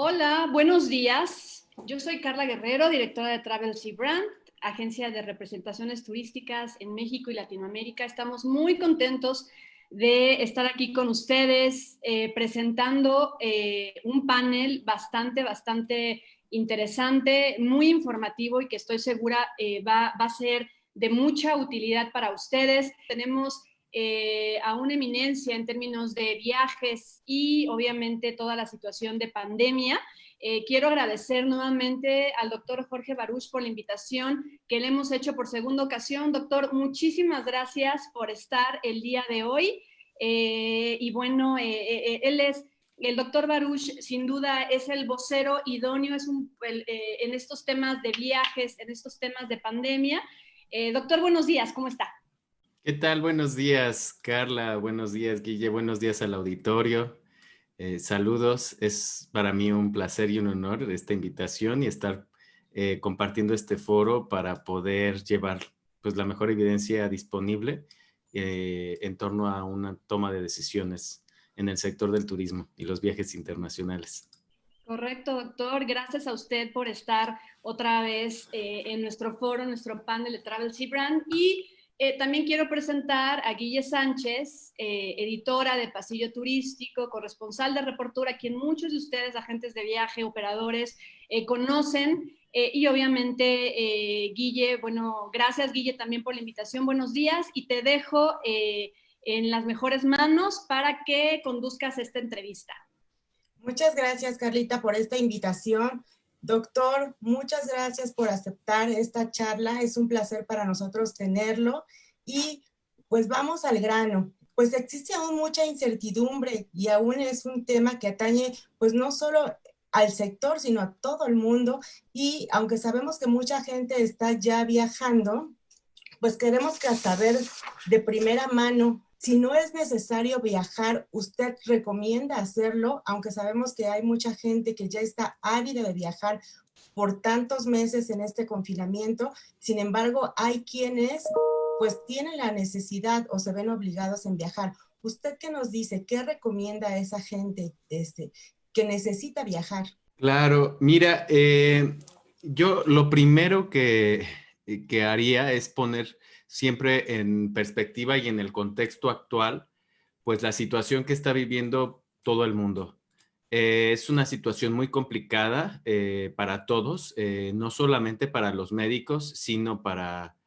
Hola, buenos días. Yo soy Carla Guerrero, directora de Travel Sea Brand, agencia de representaciones turísticas en México y Latinoamérica. Estamos muy contentos de estar aquí con ustedes presentando un panel bastante interesante, muy informativo y que estoy segura va a ser de mucha utilidad para ustedes. Tenemos a una eminencia en términos de viajes y obviamente toda la situación de pandemia. Quiero agradecer nuevamente al doctor Jorge Baruch por la invitación que le hemos hecho por segunda ocasión. Doctor, muchísimas gracias por estar el día de hoy. Y bueno, él es el doctor Baruch, sin duda, es el vocero idóneo en estos temas de viajes, en estos temas de pandemia. Doctor, buenos días, ¿cómo está? ¿Qué tal? Buenos días, Carla. Buenos días, Guille. Buenos días al auditorio. Saludos. Es para mí un placer y un honor esta invitación y estar compartiendo este foro para poder llevar pues, la mejor evidencia disponible en torno a una toma de decisiones en el sector del turismo y los viajes internacionales. Correcto, doctor. Gracias a usted por estar otra vez en nuestro foro, en nuestro panel de Travel Sea Brand. Y también quiero presentar a Guille Sánchez, editora de Pasillo Turístico, corresponsal de Reportura, a quien muchos de ustedes, agentes de viaje, operadores, conocen. Y obviamente, Guille, bueno, gracias Guille también por la invitación. Buenos días y te dejo en las mejores manos para que conduzcas esta entrevista. Muchas gracias, Carlita, por esta invitación. Doctor, muchas gracias por aceptar esta charla. Es un placer para nosotros tenerlo. Y pues vamos al grano. Pues existe aún mucha incertidumbre y aún es un tema que atañe pues no solo al sector, sino a todo el mundo. Y aunque sabemos que mucha gente está ya viajando, pues queremos saber de primera mano. Si no es necesario viajar, ¿usted recomienda hacerlo? Aunque sabemos que hay mucha gente que ya está ávida de viajar por tantos meses en este confinamiento. Sin embargo, hay quienes pues tienen la necesidad o se ven obligados en viajar. ¿Usted qué nos dice? ¿Qué recomienda a esa gente que necesita viajar? Claro, mira, yo lo primero que haría es poner siempre en perspectiva y en el contexto actual, pues la situación que está viviendo todo el mundo. Es una situación muy complicada para todos, no solamente para los médicos, sino para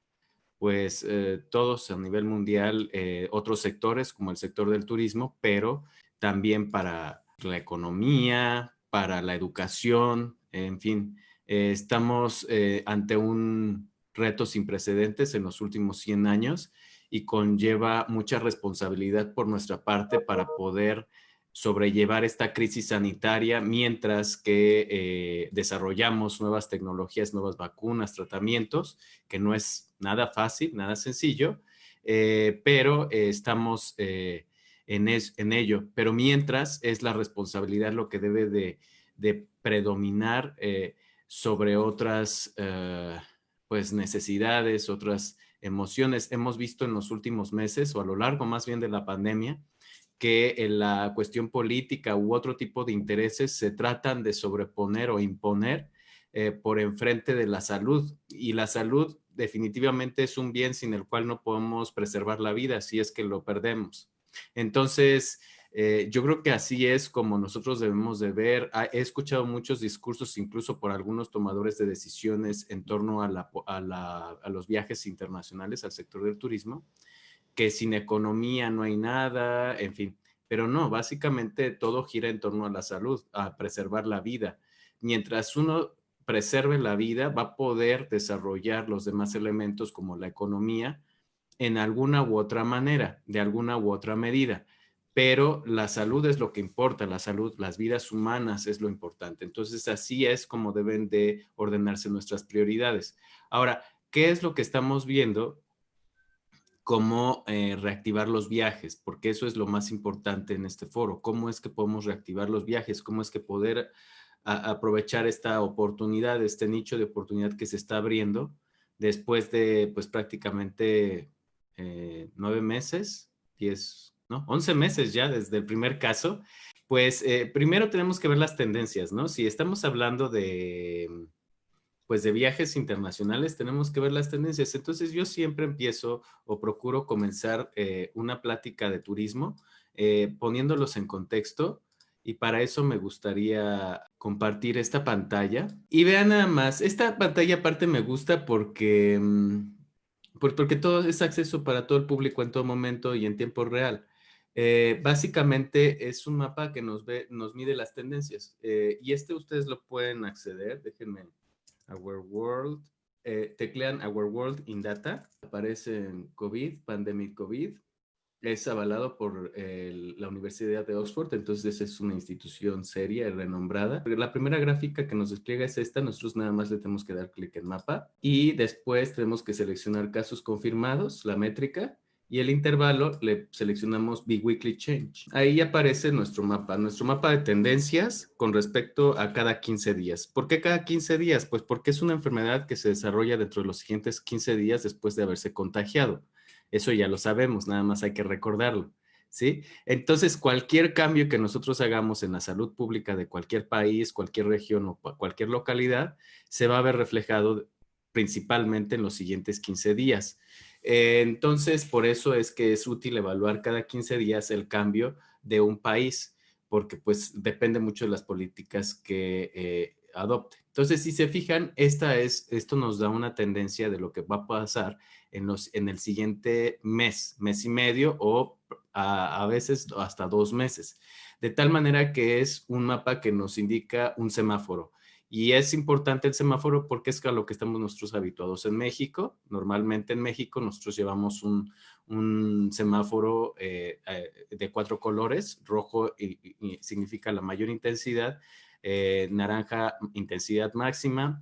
pues todos a nivel mundial, otros sectores como el sector del turismo, pero también para la economía, para la educación, en fin, estamos ante un reto sin precedentes en los últimos 100 años y conlleva mucha responsabilidad por nuestra parte para poder sobrellevar esta crisis sanitaria mientras que desarrollamos nuevas tecnologías, nuevas vacunas, tratamientos, que no es nada fácil, nada sencillo, pero estamos en ello. Pero mientras es la responsabilidad lo que debe de predominar sobre otras pues necesidades, otras emociones. Hemos visto en los últimos meses o a lo largo más bien de la pandemia que en la cuestión política u otro tipo de intereses se tratan de sobreponer o imponer por enfrente de la salud. Y la salud definitivamente es un bien sin el cual no podemos preservar la vida si es que lo perdemos. Entonces, yo creo que así es como nosotros debemos de ver. He escuchado muchos discursos, incluso por algunos tomadores de decisiones en torno a los viajes internacionales, al sector del turismo, que sin economía no hay nada, en fin. Pero no, básicamente todo gira en torno a la salud, a preservar la vida. Mientras uno preserve la vida, va a poder desarrollar los demás elementos como la economía en alguna u otra manera, de alguna u otra medida. Pero la salud es lo que importa, la salud, las vidas humanas es lo importante. Entonces, así es como deben de ordenarse nuestras prioridades. Ahora, ¿qué es lo que estamos viendo? Cómo reactivar los viajes, porque eso es lo más importante en este foro. ¿Cómo es que podemos reactivar los viajes? ¿Cómo es que poder aprovechar esta oportunidad, este nicho de oportunidad que se está abriendo después de pues prácticamente 9 meses, 10, ¿no? 11 meses ya desde el primer caso. Pues primero tenemos que ver las tendencias, ¿no? Si estamos hablando pues de viajes internacionales, tenemos que ver las tendencias. Entonces yo siempre empiezo o procuro comenzar una plática de turismo poniéndolos en contexto, y para eso me gustaría compartir esta pantalla. Y vean nada más, esta pantalla aparte me gusta porque, porque todo es acceso para todo el público en todo momento y en tiempo real. Básicamente es un mapa que nos mide las tendencias, y ustedes lo pueden acceder. Déjenme. Our World, teclean Our World in Data, aparece en COVID, Pandemic COVID, es avalado por la Universidad de Oxford, entonces es una institución seria y renombrada. La primera gráfica que nos despliega es esta, nosotros nada más le tenemos que dar clic en mapa y después tenemos que seleccionar casos confirmados, la métrica, y el intervalo le seleccionamos Biweekly Change. Ahí aparece nuestro mapa de tendencias con respecto a cada 15 días. ¿Por qué cada 15 días? Pues porque es una enfermedad que se desarrolla dentro de los siguientes 15 días después de haberse contagiado. Eso ya lo sabemos, nada más hay que recordarlo, ¿sí? Entonces, cualquier cambio que nosotros hagamos en la salud pública de cualquier país, cualquier región o cualquier localidad, se va a ver reflejado principalmente en los siguientes 15 días. Entonces, por eso es que es útil evaluar cada 15 días el cambio de un país, porque pues depende mucho de las políticas que adopte. Entonces, si se fijan, esto nos da una tendencia de lo que va a pasar en el siguiente mes y medio o a veces hasta 2 meses. De tal manera que es un mapa que nos indica un semáforo. Y es importante el semáforo porque es a lo que estamos nosotros habituados en México. Normalmente en México nosotros llevamos un semáforo de 4 colores. Rojo y significa la mayor intensidad, naranja intensidad máxima,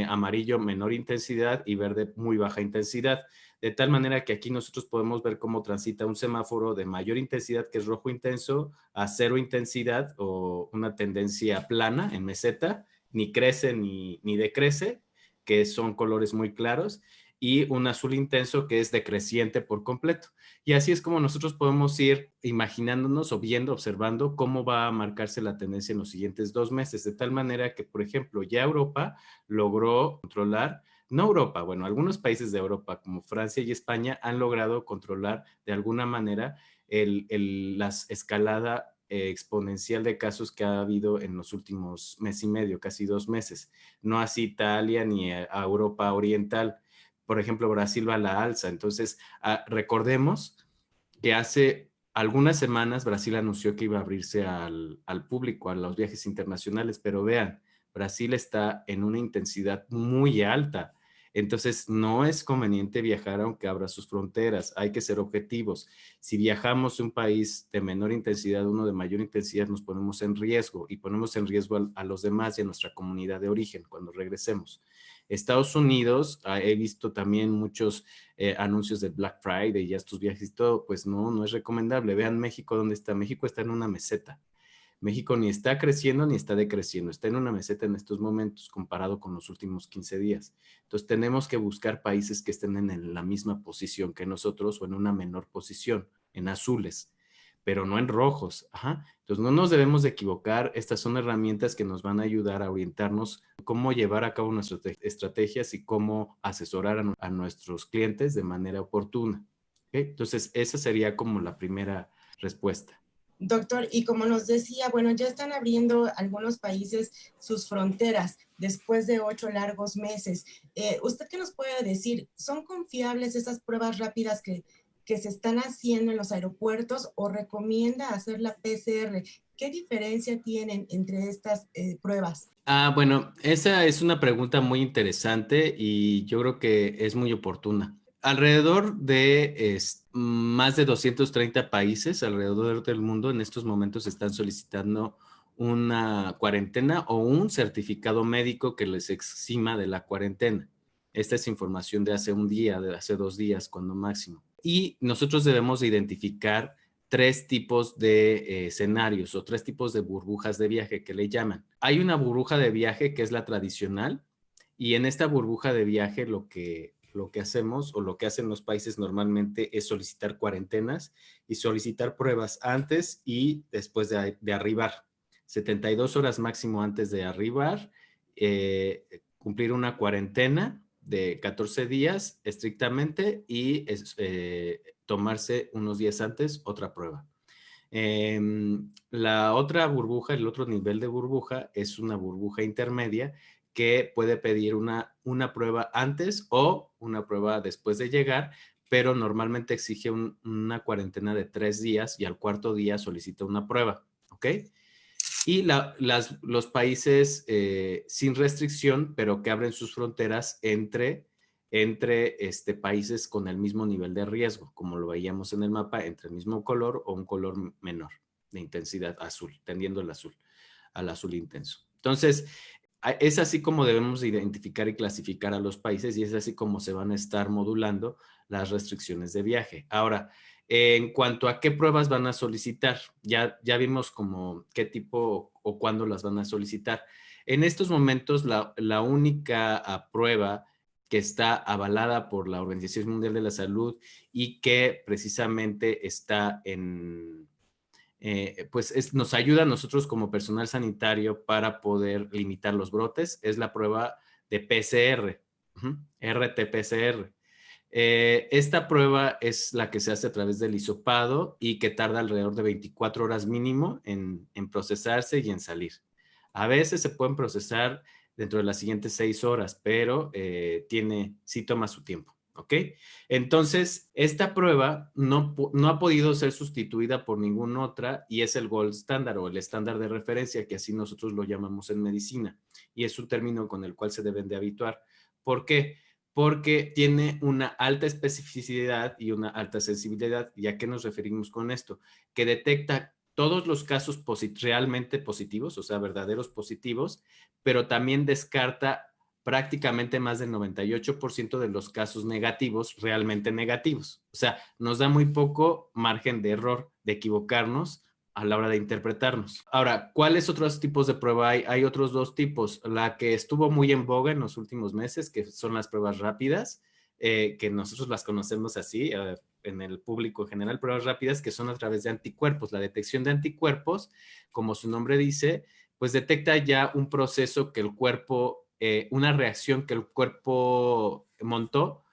amarillo menor intensidad y verde muy baja intensidad. De tal manera que aquí nosotros podemos ver cómo transita un semáforo de mayor intensidad, que es rojo intenso, a 0 intensidad o una tendencia plana en meseta, ni crece ni decrece, que son colores muy claros, y un azul intenso que es decreciente por completo. Y así es como nosotros podemos ir imaginándonos o viendo, observando cómo va a marcarse la tendencia en los siguientes 2 meses, de tal manera que, por ejemplo, ya Europa logró controlar, no Europa, bueno, algunos países de Europa como Francia y España han logrado controlar de alguna manera la escalada exponencial de casos que ha habido en los últimos mes y medio, casi 2 meses. No así Italia ni a Europa Oriental. Por ejemplo, Brasil va a la alza. Entonces, recordemos que hace algunas semanas Brasil anunció que iba a abrirse al público, a los viajes internacionales, pero vean, Brasil está en una intensidad muy alta. Entonces, no es conveniente viajar aunque abra sus fronteras. Hay que ser objetivos. Si viajamos a un país de menor intensidad, uno de mayor intensidad, nos ponemos en riesgo y ponemos en riesgo a los demás y a nuestra comunidad de origen cuando regresemos. Estados Unidos, he visto también muchos anuncios de Black Friday y estos viajes y todo, pues no es recomendable. Vean México, ¿dónde está? México está en una meseta. México ni está creciendo ni está decreciendo, está en una meseta en estos momentos comparado con los últimos 15 días. Entonces tenemos que buscar países que estén en la misma posición que nosotros o en una menor posición, en azules, pero no en rojos. Ajá. Entonces no nos debemos de equivocar, estas son herramientas que nos van a ayudar a orientarnos cómo llevar a cabo nuestras estrategias y cómo asesorar a nuestros clientes de manera oportuna. ¿Okay? Entonces esa sería como la primera respuesta. Doctor, y como nos decía, bueno, ya están abriendo algunos países sus fronteras después de 8 largos meses. ¿Usted qué nos puede decir? ¿Son confiables esas pruebas rápidas que se están haciendo en los aeropuertos o recomienda hacer la PCR? ¿Qué diferencia tienen entre estas pruebas? Bueno, esa es una pregunta muy interesante y yo creo que es muy oportuna. Alrededor de más de 230 países alrededor del mundo en estos momentos están solicitando una cuarentena o un certificado médico que les exima de la cuarentena. Esta es información de hace un día, de hace 2 días, cuando máximo. Y nosotros debemos de identificar 3 tipos de escenarios o 3 tipos de burbujas de viaje que le llaman. Hay una burbuja de viaje que es la tradicional, y en esta burbuja de viaje lo que lo que hacemos o lo que hacen los países normalmente es solicitar cuarentenas y solicitar pruebas antes y después de arribar. 72 horas máximo antes de arribar, cumplir una cuarentena de 14 días estrictamente y tomarse unos días antes otra prueba. La otra burbuja, el otro nivel de burbuja es una burbuja intermedia que puede pedir una prueba antes o una prueba después de llegar, pero normalmente exige una cuarentena de 3 días y al cuarto día solicita una prueba, ¿ok? Y los países sin restricción, pero que abren sus fronteras entre países con el mismo nivel de riesgo, como lo veíamos en el mapa, entre el mismo color o un color menor de intensidad azul, tendiendo al azul intenso. Entonces, es así como debemos identificar y clasificar a los países y es así como se van a estar modulando las restricciones de viaje. Ahora, en cuanto a qué pruebas van a solicitar, ya vimos como qué tipo o cuándo las van a solicitar. En estos momentos, la única prueba que está avalada por la Organización Mundial de la Salud y que precisamente está nos ayuda a nosotros como personal sanitario para poder limitar los brotes, es la prueba de PCR, RT-PCR. Esta prueba es la que se hace a través del hisopado y que tarda alrededor de 24 horas mínimo en procesarse y en salir. A veces se pueden procesar dentro de las siguientes 6 horas, pero sí toma su tiempo, ¿ok? Entonces, esta prueba no ha podido ser sustituida por ninguna otra y es el gold standard o el estándar de referencia, que así nosotros lo llamamos en medicina, y es un término con el cual se deben de habituar. ¿Por qué? Porque tiene una alta especificidad y una alta sensibilidad. ¿Y a qué nos referimos con esto? Que detecta todos los casos realmente positivos, o sea, verdaderos positivos, pero también descarta prácticamente más del 98% de los casos negativos realmente negativos. O sea, nos da muy poco margen de error, de equivocarnos a la hora de interpretarnos. Ahora, ¿cuáles otros tipos de prueba hay? Hay otros dos tipos. La que estuvo muy en boga en los últimos meses, que son las pruebas rápidas, que nosotros las conocemos así, en el público en general, pruebas rápidas que son a través de anticuerpos. La detección de anticuerpos, como su nombre dice, pues detecta ya un proceso que el cuerpo, una reacción que el cuerpo montó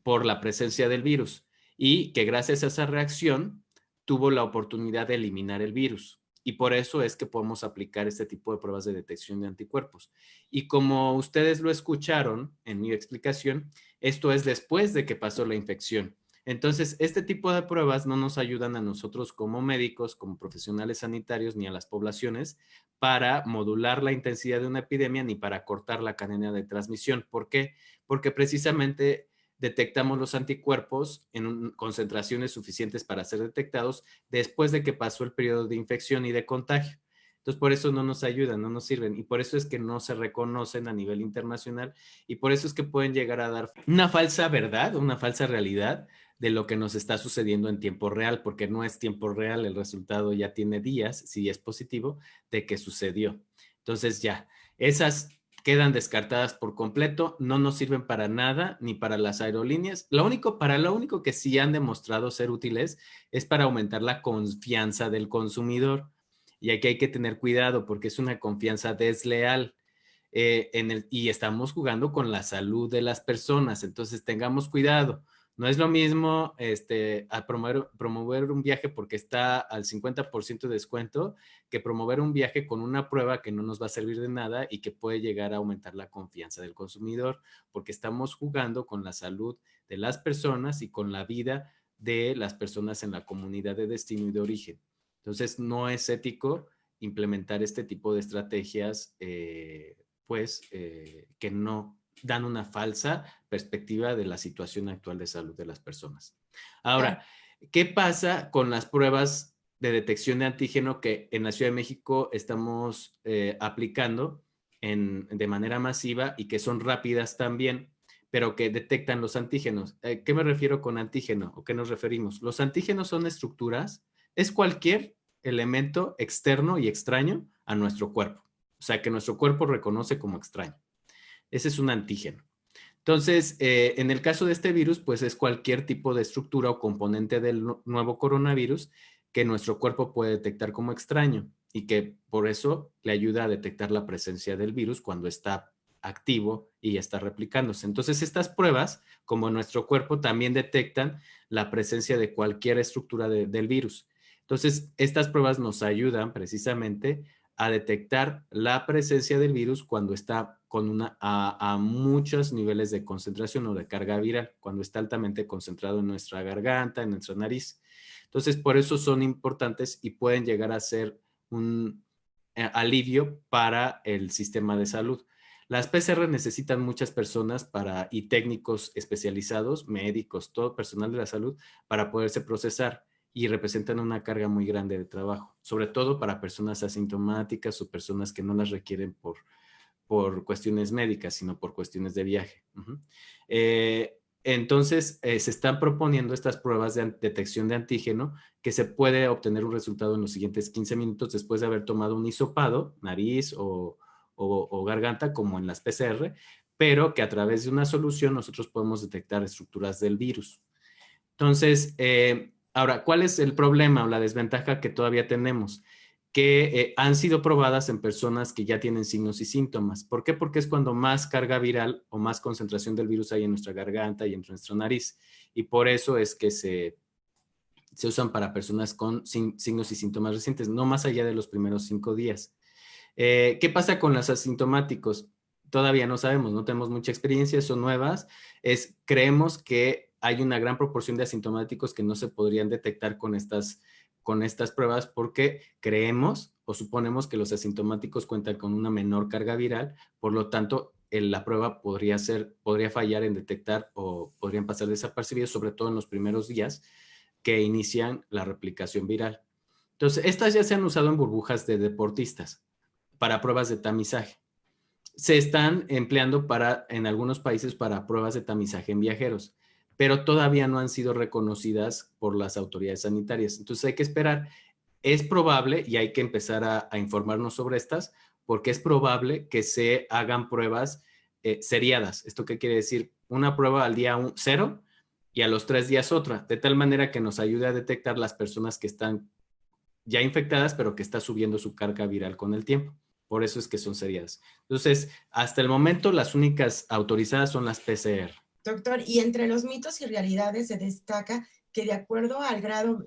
por la presencia del virus y que gracias a esa reacción tuvo la oportunidad de eliminar el virus. Y por eso es que podemos aplicar este tipo de pruebas de detección de anticuerpos. Y como ustedes lo escucharon en mi explicación, esto es después de que pasó la infección. Entonces, este tipo de pruebas no nos ayudan a nosotros como médicos, como profesionales sanitarios, ni a las poblaciones para modular la intensidad de una epidemia ni para cortar la cadena de transmisión. ¿Por qué? Porque precisamente detectamos los anticuerpos en concentraciones suficientes para ser detectados después de que pasó el periodo de infección y de contagio. Entonces, por eso no nos ayudan, no nos sirven y por eso es que no se reconocen a nivel internacional y por eso es que pueden llegar a dar una falsa verdad, una falsa realidad de lo que nos está sucediendo en tiempo real, porque no es tiempo real, el resultado ya tiene días, si es positivo, de que sucedió. Entonces ya, esas quedan descartadas por completo, no nos sirven para nada, ni para las aerolíneas. Lo único que sí han demostrado ser útiles es para aumentar la confianza del consumidor. Y aquí hay que tener cuidado porque es una confianza desleal. Y estamos jugando con la salud de las personas, entonces tengamos cuidado. No es lo mismo a promover un viaje porque está al 50% de descuento que promover un viaje con una prueba que no nos va a servir de nada y que puede llegar a aumentar la confianza del consumidor porque estamos jugando con la salud de las personas y con la vida de las personas en la comunidad de destino y de origen. Entonces, no es ético implementar este tipo de estrategias que no dan una falsa perspectiva de la situación actual de salud de las personas. Ahora, ¿qué pasa con las pruebas de detección de antígeno que en la Ciudad de México estamos aplicando de manera masiva y que son rápidas también, pero que detectan los antígenos? ¿Qué me refiero con antígeno o qué nos referimos? Los antígenos son estructuras, es cualquier elemento externo y extraño a nuestro cuerpo. O sea, que nuestro cuerpo reconoce como extraño. Ese es un antígeno. Entonces, en el caso de este virus, pues es cualquier tipo de estructura o componente del nuevo coronavirus que nuestro cuerpo puede detectar como extraño y que por eso le ayuda a detectar la presencia del virus cuando está activo y está replicándose. Entonces, estas pruebas, como en nuestro cuerpo, también detectan la presencia de cualquier estructura del virus. Entonces, estas pruebas nos ayudan precisamente a detectar la presencia del virus cuando está a muchos niveles de concentración o de carga viral, cuando está altamente concentrado en nuestra garganta, en nuestra nariz. Entonces, por eso son importantes y pueden llegar a ser un alivio para el sistema de salud. Las PCR necesitan muchas personas y técnicos especializados, médicos, todo personal de la salud, para poderse procesar y representan una carga muy grande de trabajo, sobre todo para personas asintomáticas o personas que no las requieren por cuestiones médicas, sino por cuestiones de viaje. Entonces, se están proponiendo estas pruebas de detección de antígeno que se puede obtener un resultado en los siguientes 15 minutos después de haber tomado un hisopado, nariz o garganta, como en las PCR, pero que a través de una solución nosotros podemos detectar estructuras del virus. Entonces, ahora, ¿cuál es el problema o la desventaja que todavía tenemos? Que han sido probadas en personas que ya tienen signos y síntomas. ¿Por qué? Porque es cuando más carga viral o más concentración del virus hay en nuestra garganta y en nuestra nariz. Y por eso es que se usan para personas con signos y síntomas recientes, no más allá de los primeros 5 días. ¿Qué pasa con los asintomáticos? Todavía no sabemos, no tenemos mucha experiencia, son nuevas. Creemos que hay una gran proporción de asintomáticos que no se podrían detectar con estas pruebas porque creemos o suponemos que los asintomáticos cuentan con una menor carga viral, por lo tanto, la prueba podría fallar en detectar o podrían pasar desapercibidos, sobre todo en los primeros días que inician la replicación viral. Entonces, estas ya se han usado en burbujas de deportistas para pruebas de tamizaje. Se están empleando en algunos países para pruebas de tamizaje en viajeros, pero todavía no han sido reconocidas por las autoridades sanitarias. Entonces hay que esperar. Es probable, y hay que empezar a informarnos sobre estas, porque es probable que se hagan pruebas seriadas. ¿Esto qué quiere decir? Una prueba al día 0 y a los 3 días otra, de tal manera que nos ayude a detectar las personas que están ya infectadas, pero que está subiendo su carga viral con el tiempo. Por eso es que son seriadas. Entonces, hasta el momento, las únicas autorizadas son las PCR. Doctor, y entre los mitos y realidades se destaca que de acuerdo al grado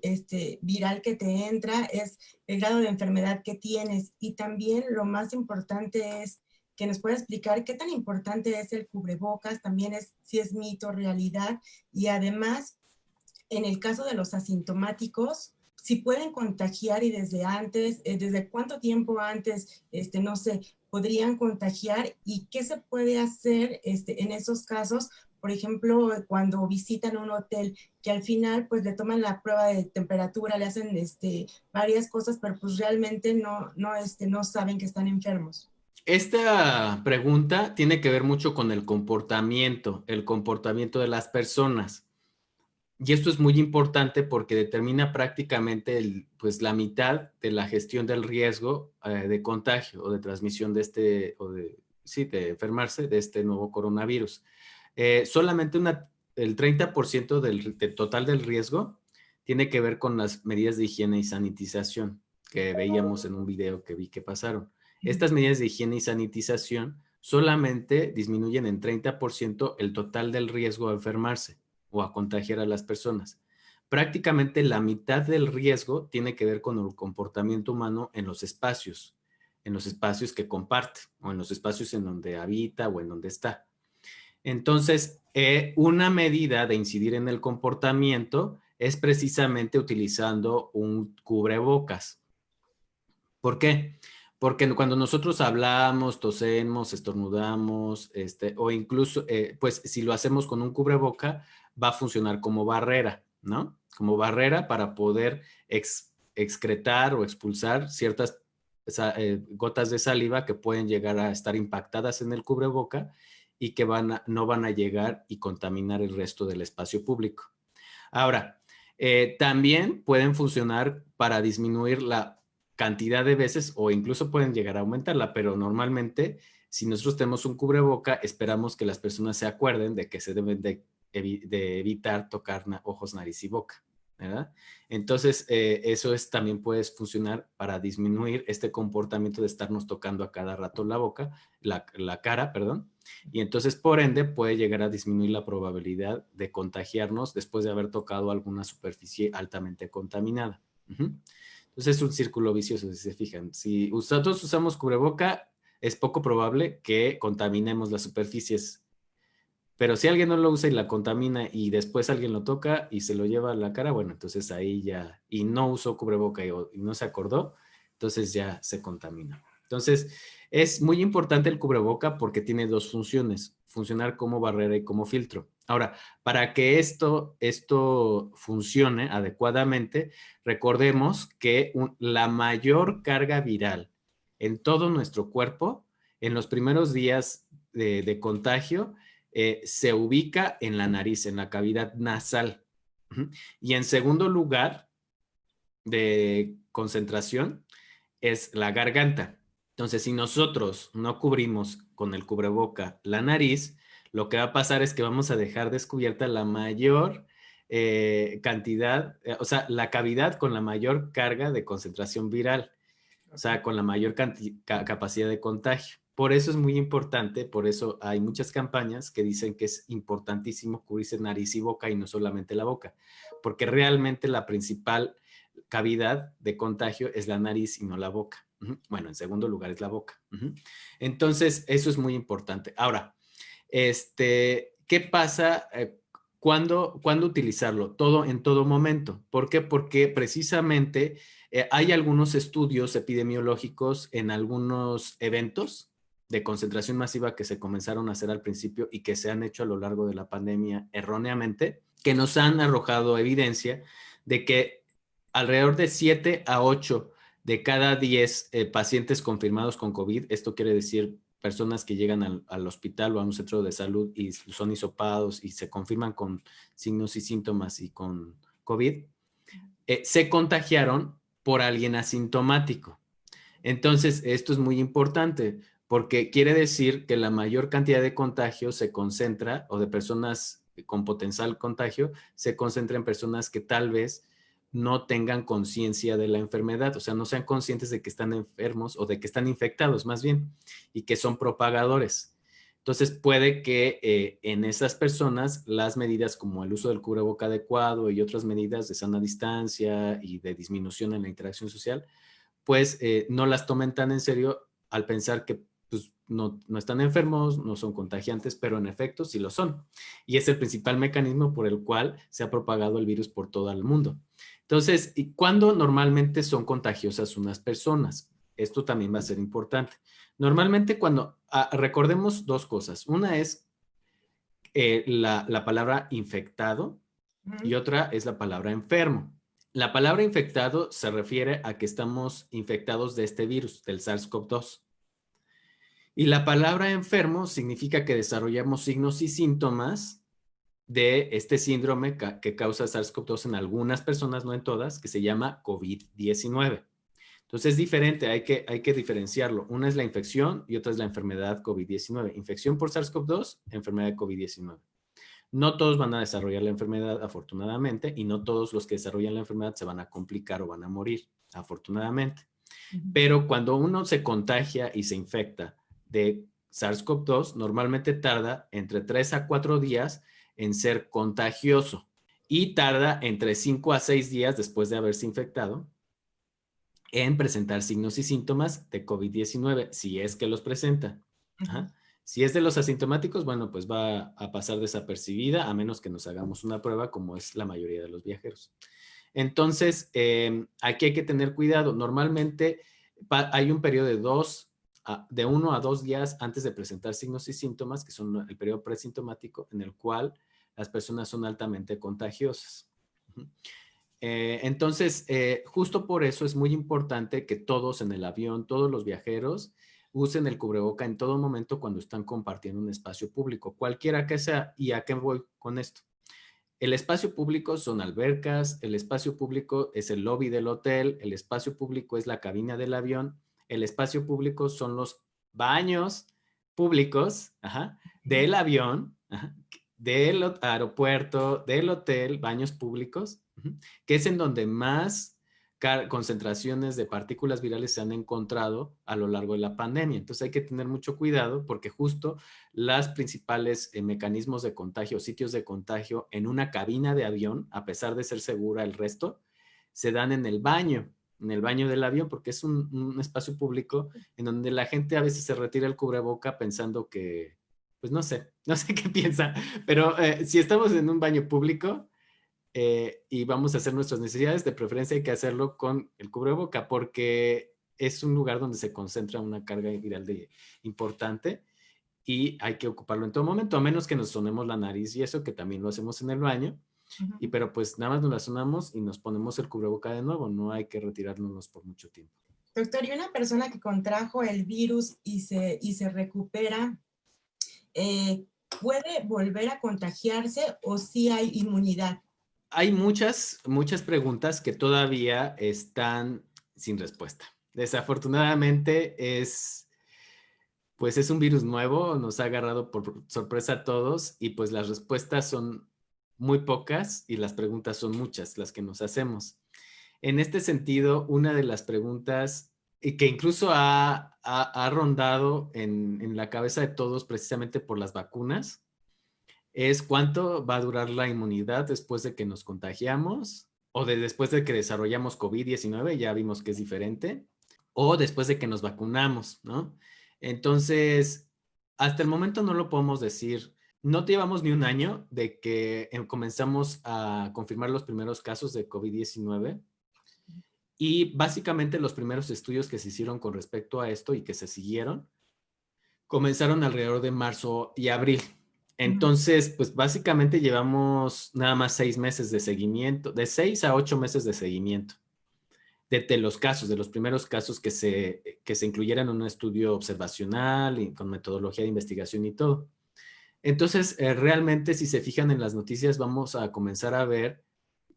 viral que te entra, es el grado de enfermedad que tienes. Y también lo más importante es que nos pueda explicar qué tan importante es el cubrebocas, también si es mito, realidad. Y además, en el caso de los asintomáticos, si pueden contagiar y desde antes, desde cuánto tiempo antes, no sé, podrían contagiar y qué se puede hacer en esos casos. Por ejemplo, cuando visitan un hotel, que al final pues le toman la prueba de temperatura, le hacen varias cosas, pero pues realmente no saben que están enfermos. Esta pregunta tiene que ver mucho con el comportamiento de las personas. Y esto es muy importante porque determina prácticamente la mitad de la gestión del riesgo de contagio o de transmisión de de enfermarse de este nuevo coronavirus. Solamente el 30% del total del riesgo tiene que ver con las medidas de higiene y sanitización que veíamos en un video que vi que pasaron. Estas medidas de higiene y sanitización solamente disminuyen en 30% el total del riesgo de enfermarse o a contagiar a las personas. Prácticamente la mitad del riesgo tiene que ver con el comportamiento humano en los espacios que comparte o en los espacios en donde habita o en donde está. Entonces, una medida de incidir en el comportamiento es precisamente utilizando un cubrebocas. ¿Por qué? Porque cuando nosotros hablamos, tosemos, estornudamos, o incluso, pues si lo hacemos con un cubreboca, va a funcionar como barrera, ¿no? Como barrera para poder excretar o expulsar ciertas gotas de saliva que pueden llegar a estar impactadas en el cubreboca y que no van a llegar y contaminar el resto del espacio público. Ahora, también pueden funcionar para disminuir la cantidad de veces o incluso pueden llegar a aumentarla, pero normalmente si nosotros tenemos un cubreboca, esperamos que las personas se acuerden de que se deben de evitar tocar ojos, nariz y boca, ¿verdad? Entonces, eso también puede funcionar para disminuir este comportamiento de estarnos tocando a cada rato la boca, la cara, perdón, y entonces, por ende, puede llegar a disminuir la probabilidad de contagiarnos después de haber tocado alguna superficie altamente contaminada. Entonces, es un círculo vicioso, si se fijan. Si nosotros usamos cubreboca, es poco probable que contaminemos las superficies. Pero si alguien no lo usa y la contamina y después alguien lo toca y se lo lleva a la cara, bueno, entonces ahí ya, y no usó cubreboca y no se acordó, entonces ya se contamina. Entonces, es muy importante el cubreboca porque tiene dos funciones, funcionar como barrera y como filtro. Ahora, para que esto funcione adecuadamente, recordemos que la mayor carga viral en todo nuestro cuerpo, en los primeros días de contagio, se ubica en la nariz, en la cavidad nasal. Y en segundo lugar de concentración es la garganta. Entonces, si nosotros no cubrimos con el cubreboca la nariz, lo que va a pasar es que vamos a dejar descubierta la mayor cantidad, o sea, la cavidad con la mayor carga de concentración viral, o sea, con la mayor capacidad de contagio. Por eso es muy importante, por eso hay muchas campañas que dicen que es importantísimo cubrirse nariz y boca y no solamente la boca, porque realmente la principal cavidad de contagio es la nariz y no la boca. Bueno, en segundo lugar es la boca. Entonces, eso es muy importante. Ahora, ¿qué pasa? ¿Cuándo utilizarlo? En todo momento. ¿Por qué? Porque precisamente hay algunos estudios epidemiológicos en algunos eventos de concentración masiva que se comenzaron a hacer al principio y que se han hecho a lo largo de la pandemia erróneamente, que nos han arrojado evidencia de que alrededor de 7 a 8 de cada 10 pacientes confirmados con COVID, esto quiere decir personas que llegan al hospital o a un centro de salud y son hisopados y se confirman con signos y síntomas y con COVID, se contagiaron por alguien asintomático. Entonces, esto es muy importante porque quiere decir que la mayor cantidad de contagio se concentra, o de personas con potencial contagio, se concentra en personas que tal vez no tengan conciencia de la enfermedad, o sea, no sean conscientes de que están enfermos o de que están infectados más bien y que son propagadores. Entonces puede que en esas personas las medidas como el uso del cubreboca adecuado y otras medidas de sana distancia y de disminución en la interacción social, pues no las tomen tan en serio al pensar que pues, no están enfermos, no son contagiantes, pero en efecto sí lo son. Y es el principal mecanismo por el cual se ha propagado el virus por todo el mundo. Entonces, ¿y cuándo normalmente son contagiosas unas personas? Esto también va a ser importante. Normalmente cuando, recordemos dos cosas. Una es la palabra infectado y otra es la palabra enfermo. La palabra infectado se refiere a que estamos infectados de este virus, del SARS-CoV-2. Y la palabra enfermo significa que desarrollamos signos y síntomas de este síndrome que causa SARS-CoV-2 en algunas personas, no en todas, que se llama COVID-19. Entonces es diferente, hay que diferenciarlo. Una es la infección y otra es la enfermedad COVID-19. Infección por SARS-CoV-2, enfermedad de COVID-19. No todos van a desarrollar la enfermedad, afortunadamente, y no todos los que desarrollan la enfermedad se van a complicar o van a morir, afortunadamente. Pero cuando uno se contagia y se infecta de SARS-CoV-2, normalmente tarda entre 3 a 4 días en ser contagioso y tarda entre 5 a 6 días después de haberse infectado en presentar signos y síntomas de COVID-19, si es que los presenta. Si es de los asintomáticos, bueno, pues va a pasar desapercibida a menos que nos hagamos una prueba, como es la mayoría de los viajeros. Entonces, aquí hay que tener cuidado. Normalmente hay un periodo de 1 a 2 días antes de presentar signos y síntomas, que son el periodo presintomático, en el cual las personas son altamente contagiosas. Entonces, justo por eso es muy importante que todos en el avión, todos los viajeros, usen el cubreboca en todo momento cuando están compartiendo un espacio público, cualquiera que sea. ¿Y a qué voy con esto? El espacio público son albercas, el espacio público es el lobby del hotel, el espacio público es la cabina del avión, el espacio público son los baños públicos, del avión, del aeropuerto, del hotel, baños públicos, que es en donde más concentraciones de partículas virales se han encontrado a lo largo de la pandemia. Entonces hay que tener mucho cuidado porque justo los principales mecanismos de contagio, sitios de contagio en una cabina de avión, a pesar de ser segura el resto, se dan en el baño del avión, porque es un espacio público en donde la gente a veces se retira el cubreboca pensando que, pues no sé qué piensa, pero si estamos en un baño público, y vamos a hacer nuestras necesidades, de preferencia hay que hacerlo con el cubreboca porque es un lugar donde se concentra una carga viral importante y hay que ocuparlo en todo momento, a menos que nos sonemos la nariz y eso, que también lo hacemos en el baño, pero pues nada más nos la sonamos y nos ponemos el cubreboca de nuevo, no hay que retirarnos por mucho tiempo. Doctor, ¿y una persona que contrajo el virus y se recupera, puede volver a contagiarse o sí hay inmunidad? Hay muchas preguntas que todavía están sin respuesta. Desafortunadamente es un virus nuevo, nos ha agarrado por sorpresa a todos y pues las respuestas son muy pocas y las preguntas son muchas las que nos hacemos. En este sentido, una de las preguntas que incluso ha rondado en la cabeza de todos precisamente por las vacunas es cuánto va a durar la inmunidad después de que nos contagiamos o después de que desarrollamos COVID-19, ya vimos que es diferente, o después de que nos vacunamos, ¿no? Entonces, hasta el momento no lo podemos decir. No llevamos ni un año de que comenzamos a confirmar los primeros casos de COVID-19 y básicamente los primeros estudios que se hicieron con respecto a esto y que se siguieron comenzaron alrededor de marzo y abril. Entonces, pues básicamente llevamos nada más 6 meses de seguimiento, de 6 a 8 meses de seguimiento de los casos, de los primeros casos que se incluyeran en un estudio observacional y con metodología de investigación y todo. Entonces, realmente si se fijan en las noticias, vamos a comenzar a ver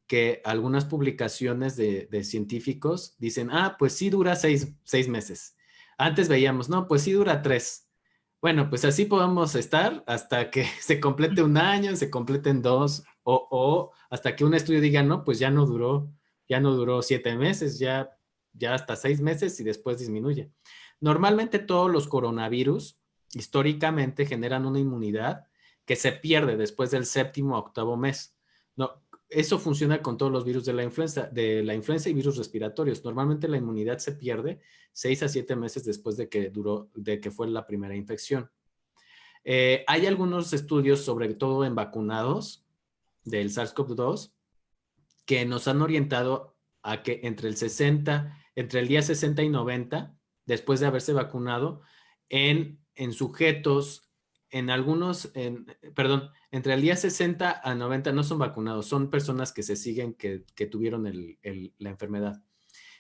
que algunas publicaciones de científicos dicen, pues sí dura 6 meses. Antes veíamos, no, pues sí dura 3. Bueno, pues así podemos estar hasta que se complete un año, se completen 2, o hasta que un estudio diga, no, pues ya no duró 7 meses, ya hasta 6 meses y después disminuye. Normalmente todos los coronavirus históricamente generan una inmunidad que se pierde después del 7º a 8º mes. No, eso funciona con todos los virus de la influenza y virus respiratorios. Normalmente la inmunidad se pierde 6 a 7 meses después de que fue la primera infección. Hay algunos estudios, sobre todo en vacunados del SARS-CoV-2, que nos han orientado a que entre el día 60 y 90, después de haberse vacunado, en sujetos, entre el día 60 a 90 no son vacunados, son personas que se siguen que tuvieron la enfermedad.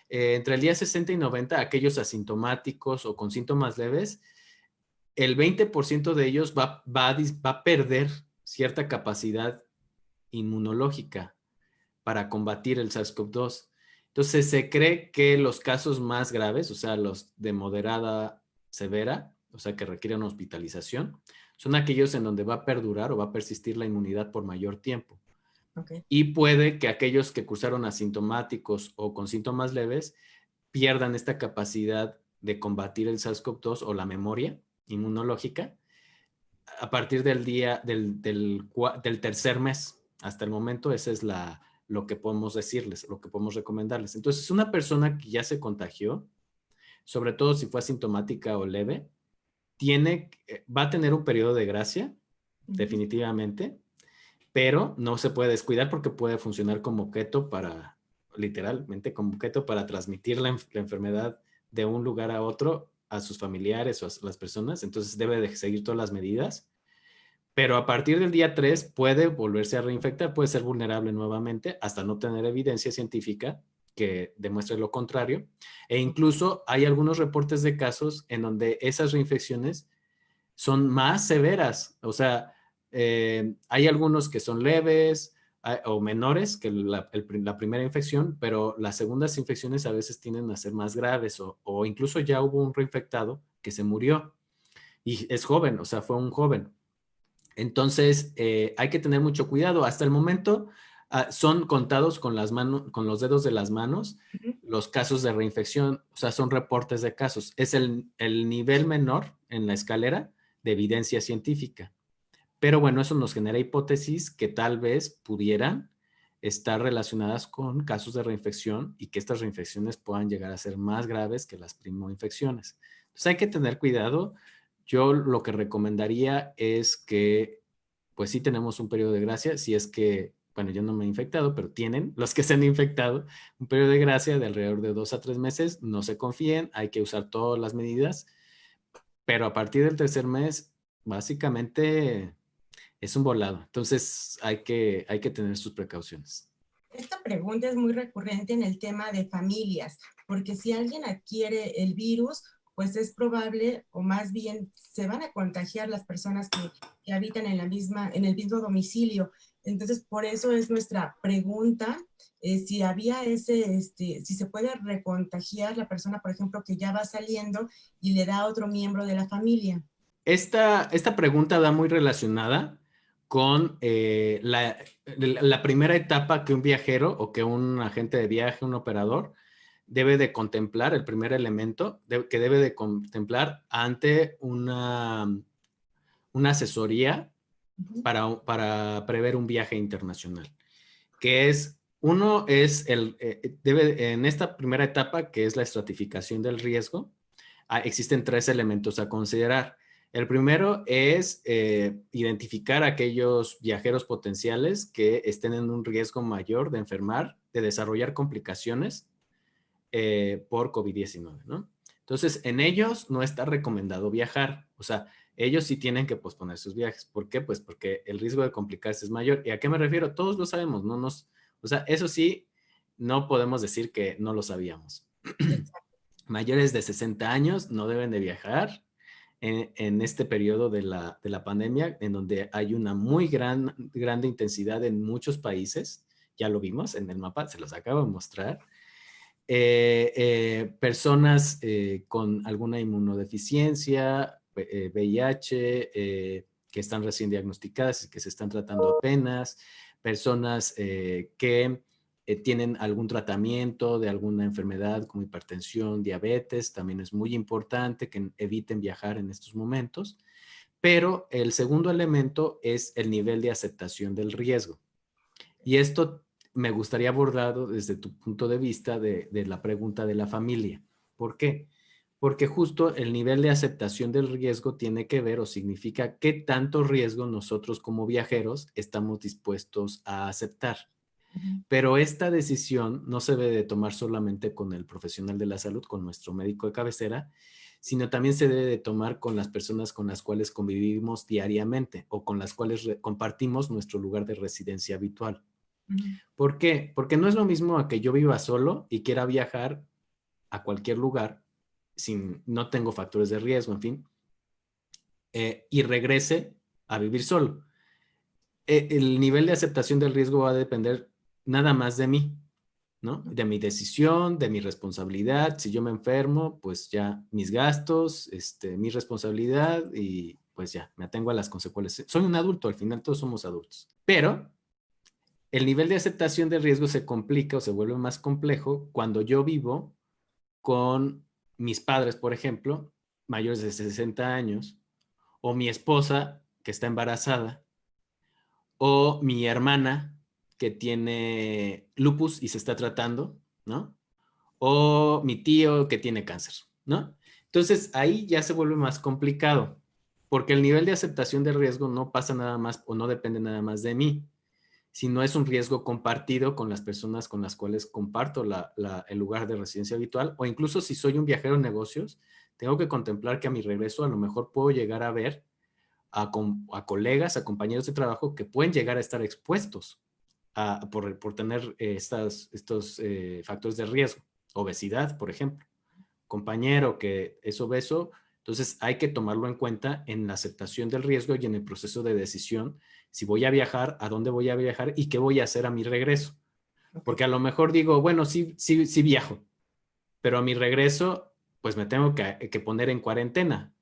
Entre el día 60 y 90, aquellos asintomáticos o con síntomas leves, el 20% de ellos va a perder cierta capacidad inmunológica para combatir el SARS-CoV-2. Entonces se cree que los casos más graves, o sea, los de moderada severa, o sea, que requieren hospitalización, son aquellos en donde va a perdurar o va a persistir la inmunidad por mayor tiempo. Okay. Y puede que aquellos que cursaron asintomáticos o con síntomas leves pierdan esta capacidad de combatir el SARS-CoV-2 o la memoria inmunológica a partir del tercer mes. Hasta el momento esa es lo que podemos decirles, lo que podemos recomendarles. Entonces, una persona que ya se contagió, sobre todo si fue asintomática o leve, va a tener un periodo de gracia, definitivamente, pero no se puede descuidar porque puede funcionar como keto literalmente como keto para transmitir la enfermedad de un lugar a otro a sus familiares o a las personas. Entonces debe de seguir todas las medidas. Pero a partir del día 3 puede volverse a reinfectar, puede ser vulnerable nuevamente hasta no tener evidencia científica que demuestre lo contrario. E incluso hay algunos reportes de casos en donde esas reinfecciones son más severas. O sea, hay algunos que son leves o menores que la primera infección, pero las segundas infecciones a veces tienden a ser más graves o incluso ya hubo un reinfectado que se murió. y es joven, o sea, fue un joven. Entonces, hay que tener mucho cuidado. Hasta el momento son contados con las manos, con los dedos de las manos los casos de reinfección, o sea, son reportes de casos. Es el nivel menor en la escalera de evidencia científica. Pero bueno, eso nos genera hipótesis que tal vez pudieran estar relacionadas con casos de reinfección y que estas reinfecciones puedan llegar a ser más graves que las primoinfecciones. Entonces hay que tener cuidado. Yo lo que recomendaría es que, pues sí tenemos un periodo de gracia, si es que, bueno, yo no me he infectado, pero tienen los que se han infectado un periodo de gracia de alrededor de 2 a 3 meses. No se confíen, hay que usar todas las medidas, pero a partir del tercer mes, básicamente es un volado. Entonces hay que tener sus precauciones. Esta pregunta es muy recurrente en el tema de familias, porque si alguien adquiere el virus, pues es probable, o más bien se van a contagiar las personas que habitan en en el mismo domicilio. Entonces, por eso es nuestra pregunta, si había si se puede recontagiar la persona, por ejemplo, que ya va saliendo y le da a otro miembro de la familia. Esta pregunta va muy relacionada con la primera etapa que un viajero o que un agente de viaje, un operador, debe de contemplar, el primer elemento que debe de contemplar ante una asesoría para prever un viaje internacional, que es, uno es en esta primera etapa, que es la estratificación del riesgo, existen 3 elementos a considerar. El primero es identificar a aquellos viajeros potenciales que estén en un riesgo mayor de enfermar, de desarrollar complicaciones por COVID-19, ¿no? Entonces, en ellos no está recomendado viajar. O sea, ellos sí tienen que posponer sus viajes. ¿Por qué? Pues porque el riesgo de complicarse es mayor. ¿Y a qué me refiero? Todos lo sabemos, no nos... O sea, eso sí, no podemos decir que no lo sabíamos. Mayores de 60 años no deben de viajar en este periodo de la pandemia, en donde hay una muy grande intensidad en muchos países. Ya lo vimos en el mapa, se los acabo de mostrar. Personas con alguna inmunodeficiencia, VIH, que están recién diagnosticadas y que se están tratando apenas, personas que tienen algún tratamiento de alguna enfermedad como hipertensión, diabetes, también es muy importante que eviten viajar en estos momentos. Pero el segundo elemento es el nivel de aceptación del riesgo. Y esto me gustaría abordarlo desde tu punto de vista de la pregunta de la familia. ¿Por qué? Porque justo el nivel de aceptación del riesgo tiene que ver o significa qué tanto riesgo nosotros como viajeros estamos dispuestos a aceptar. Pero esta decisión no se debe de tomar solamente con el profesional de la salud, con nuestro médico de cabecera, sino también se debe de tomar con las personas con las cuales convivimos diariamente o con las cuales compartimos nuestro lugar de residencia habitual. ¿Por qué? Porque no es lo mismo a que yo viva solo y quiera viajar a cualquier lugar, no tengo factores de riesgo, en fin, y regrese a vivir solo. El nivel de aceptación del riesgo va a depender nada más de mí, ¿no? De mi decisión, de mi responsabilidad. Si yo me enfermo, pues ya mis gastos, mi responsabilidad y pues ya me atengo a las consecuencias. Soy un adulto, al final todos somos adultos. Pero el nivel de aceptación del riesgo se complica o se vuelve más complejo cuando yo vivo con mis padres, por ejemplo, mayores de 60 años, o mi esposa que está embarazada, o mi hermana que tiene lupus y se está tratando, ¿no? O mi tío que tiene cáncer, ¿no? Entonces ahí ya se vuelve más complicado, porque el nivel de aceptación del riesgo no pasa nada más o no depende nada más de mí, sino es un riesgo compartido con las personas con las cuales comparto el lugar de residencia habitual, o incluso si soy un viajero en negocios, tengo que contemplar que a mi regreso a lo mejor puedo llegar a ver a colegas, a compañeros de trabajo que pueden llegar a estar expuestos por tener estos factores de riesgo. Obesidad, por ejemplo. Compañero que es obeso, entonces hay que tomarlo en cuenta en la aceptación del riesgo y en el proceso de decisión, si voy a viajar, a dónde voy a viajar y qué voy a hacer a mi regreso. Porque a lo mejor digo, bueno, sí viajo, pero a mi regreso, pues me tengo que poner en cuarentena.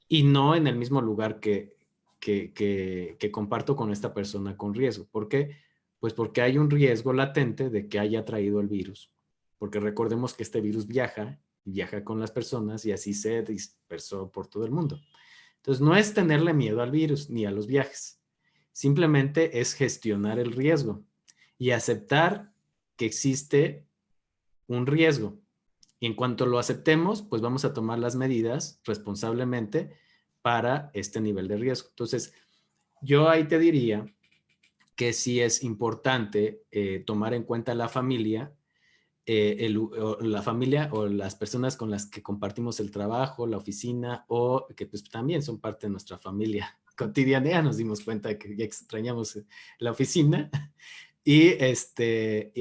y no en el mismo lugar que comparto con esta persona con riesgo. ¿Por qué? Pues porque hay un riesgo latente de que haya traído el virus, porque recordemos que este virus viaja con las personas y así se dispersó por todo el mundo. Entonces, no es tenerle miedo al virus ni a los viajes, simplemente es gestionar el riesgo y aceptar que existe un riesgo. Y en cuanto lo aceptemos, pues vamos a tomar las medidas responsablemente para este nivel de riesgo. Entonces, yo ahí te diría que sí es importante tomar en cuenta la familia, la familia o las personas con las que compartimos el trabajo, la oficina, o que pues también son parte de nuestra familia cotidiana. Ya nos dimos cuenta de que ya extrañamos la oficina y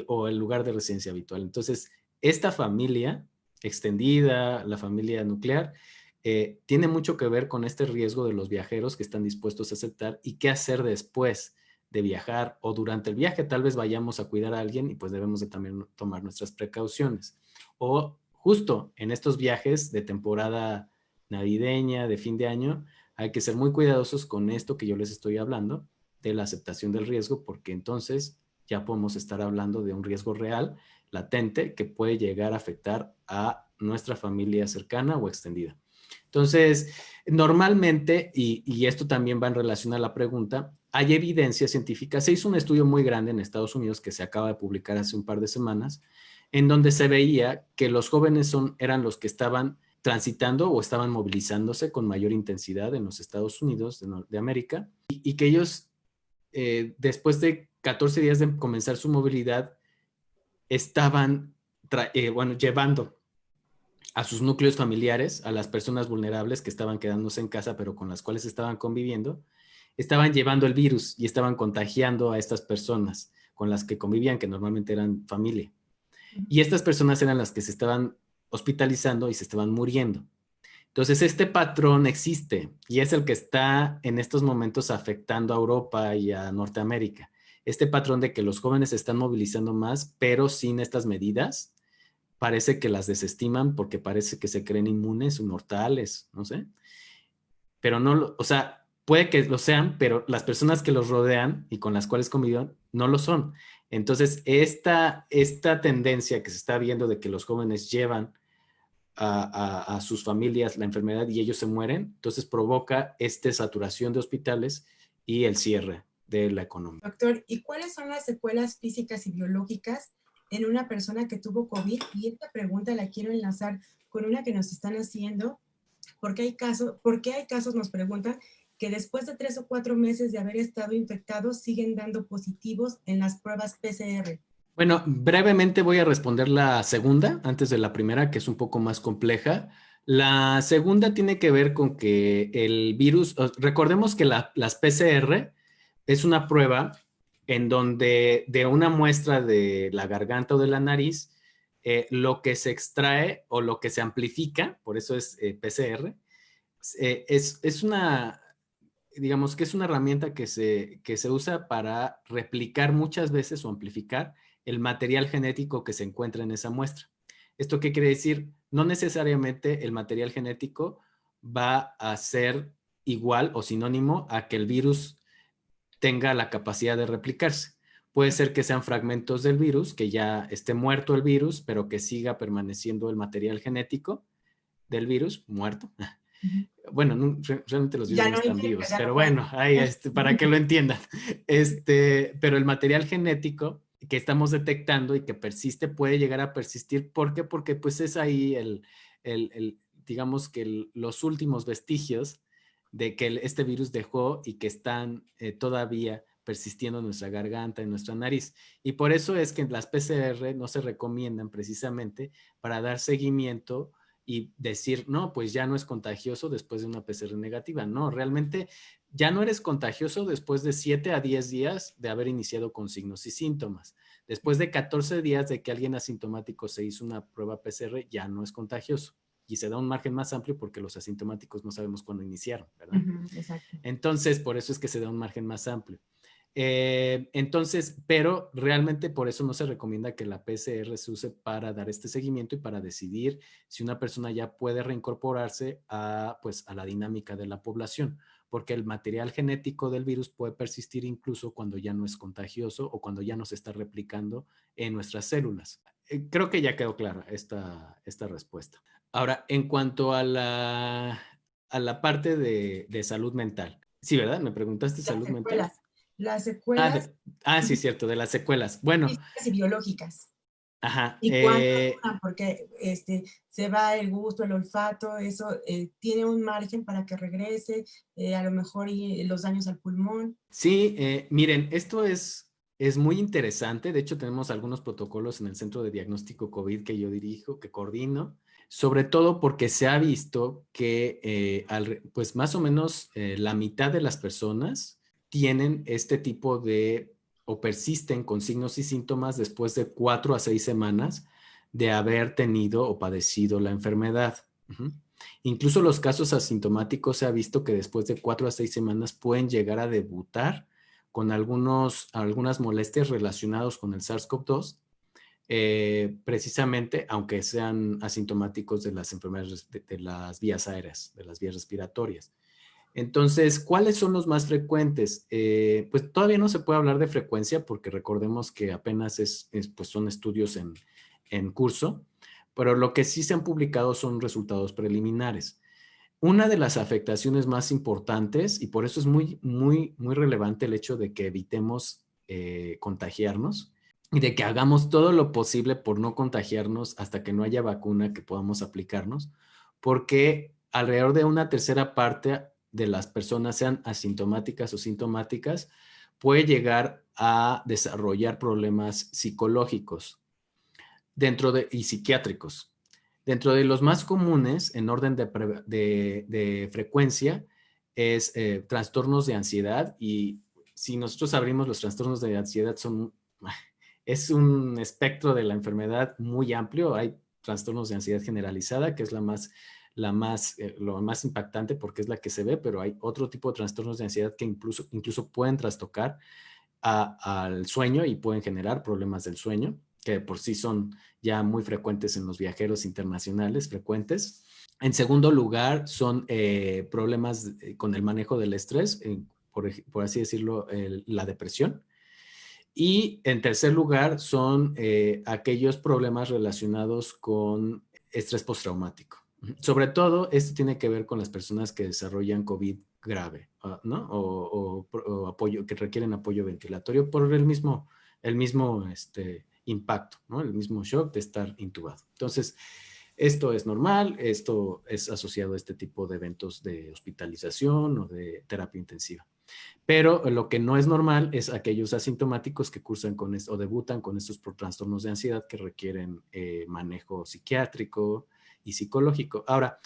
o el lugar de residencia habitual. Entonces, esta familia extendida, la familia nuclear, tiene mucho que ver con este riesgo de los viajeros que están dispuestos a aceptar y qué hacer después de viajar o durante el viaje. Tal vez vayamos a cuidar a alguien y pues debemos de también tomar nuestras precauciones. O justo en estos viajes de temporada navideña, de fin de año, hay que ser muy cuidadosos con esto que yo les estoy hablando, de la aceptación del riesgo, porque entonces ya podemos estar hablando de un riesgo real, latente, que puede llegar a afectar a nuestra familia cercana o extendida. Entonces, normalmente, y esto también va en relación a la pregunta, hay evidencia científica. Se hizo un estudio muy grande en Estados Unidos que se acaba de publicar hace un par de semanas, en donde se veía que los jóvenes eran los que estaban transitando o estaban movilizándose con mayor intensidad en los Estados Unidos de América y que ellos, después de 14 días de comenzar su movilidad, estaban llevando a sus núcleos familiares, a las personas vulnerables que estaban quedándose en casa, pero con las cuales estaban conviviendo, estaban llevando el virus y estaban contagiando a estas personas con las que convivían, que normalmente eran familia. Y estas personas eran las que se estaban hospitalizando y se estaban muriendo. Entonces, este patrón existe y es el que está en estos momentos afectando a Europa y a Norteamérica. Este patrón de que los jóvenes se están movilizando más, pero sin estas medidas, parece que las desestiman porque parece que se creen inmunes o mortales, no sé. Pero no, o sea, puede que lo sean, pero las personas que los rodean y con las cuales conviven no lo son. Entonces, esta tendencia que se está viendo de que los jóvenes llevan a sus familias la enfermedad y ellos se mueren, entonces provoca esta saturación de hospitales y el cierre de la economía. Doctor, ¿y cuáles son las secuelas físicas y biológicas en una persona que tuvo COVID? Y esta pregunta la quiero enlazar con una que nos están haciendo, porque hay casos, nos preguntan, que después de 3 o 4 meses de haber estado infectados siguen dando positivos en las pruebas PCR. Bueno, brevemente voy a responder la segunda antes de la primera, que es un poco más compleja. La segunda tiene que ver con que el virus, recordemos que las PCR es una prueba en donde de una muestra de la garganta o de la nariz, lo que se extrae o lo que se amplifica, por eso es PCR, es una, digamos que es una herramienta que se usa para replicar muchas veces o amplificar el material genético que se encuentra en esa muestra. ¿Esto qué quiere decir? No necesariamente el material genético va a ser igual o sinónimo a que el virus tenga la capacidad de replicarse. Puede ser que sean fragmentos del virus, que ya esté muerto el virus, pero que siga permaneciendo el material genético del virus muerto. Bueno, no, realmente los virus no están vivos, pero bueno, ahí, para que lo entiendan. Pero el material genético que estamos detectando y que persiste puede llegar a persistir. ¿Por qué? Porque pues es ahí digamos que los últimos vestigios de que este virus dejó y que están todavía persistiendo en nuestra garganta, en nuestra nariz. Y por eso es que las PCR no se recomiendan precisamente para dar seguimiento y decir, no, pues ya no es contagioso después de una PCR negativa. No, realmente ya no eres contagioso después de 7 a 10 días de haber iniciado con signos y síntomas. Después de 14 días de que alguien asintomático se hizo una prueba PCR, ya no es contagioso. Y se da un margen más amplio porque los asintomáticos no sabemos cuándo iniciaron, ¿verdad? Exacto. Entonces, por eso es que se da un margen más amplio. Entonces, pero realmente por eso no se recomienda que la PCR se use para dar este seguimiento y para decidir si una persona ya puede reincorporarse a, pues, a la dinámica de la población, porque el material genético del virus puede persistir incluso cuando ya no es contagioso o cuando ya no se está replicando en nuestras células. Creo que ya quedó clara esta respuesta. Ahora, en cuanto a la parte de salud mental. Sí, ¿verdad? Me preguntaste Las salud mental. secuelas. Las Ah, secuelas sí, cierto, de las secuelas. Bueno, físicas y biológicas. ajá. ¿Y cuánto duran? Porque se va el gusto, el olfato, eso tiene un margen para que regrese, a lo mejor y los daños al pulmón. Sí, miren, esto es muy interesante. De hecho, tenemos algunos protocolos en el Centro de Diagnóstico COVID que yo dirijo, que coordino, sobre todo porque se ha visto que pues más o menos la mitad de las personas tienen este tipo de, o persisten con signos y síntomas después de 4 a 6 semanas de haber tenido o padecido la enfermedad. Ujú. Incluso los casos asintomáticos se ha visto que después de 4 a 6 semanas pueden llegar a debutar con algunas molestias relacionadas con el SARS-CoV-2, precisamente, aunque sean asintomáticos de las enfermedades de las vías aéreas, de las vías respiratorias. Entonces, ¿cuáles son los más frecuentes? Pues todavía no se puede hablar de frecuencia porque recordemos que apenas pues son estudios en curso, pero lo que sí se han publicado son resultados preliminares. Una de las afectaciones más importantes, y por eso es muy, muy, muy relevante el hecho de que evitemos contagiarnos y de que hagamos todo lo posible por no contagiarnos hasta que no haya vacuna que podamos aplicarnos, porque alrededor de una tercera parte de las personas, sean asintomáticas o sintomáticas, puede llegar a desarrollar problemas psicológicos y psiquiátricos. Dentro de los más comunes, en orden de frecuencia, es trastornos de ansiedad. Y si nosotros abrimos los trastornos de ansiedad, es un espectro de la enfermedad muy amplio. Hay trastornos de ansiedad generalizada, que es lo más impactante porque es la que se ve, pero hay otro tipo de trastornos de ansiedad que incluso pueden trastocar al sueño y pueden generar problemas del sueño, que por sí son ya muy frecuentes en los viajeros internacionales, frecuentes. En segundo lugar, son problemas con el manejo del estrés, por así decirlo, la depresión. Y en tercer lugar, son aquellos problemas relacionados con estrés postraumático. Sobre todo, esto tiene que ver con las personas que desarrollan COVID grave, ¿no? O apoyo, que requieren apoyo ventilatorio por el mismo impacto, ¿no? El mismo shock de estar intubado. Entonces, esto es normal, esto es asociado a este tipo de eventos de hospitalización o de terapia intensiva. Pero lo que no es normal es aquellos asintomáticos que cursan con esto o debutan con estos trastornos de ansiedad que requieren manejo psiquiátrico y psicológico. Ahora,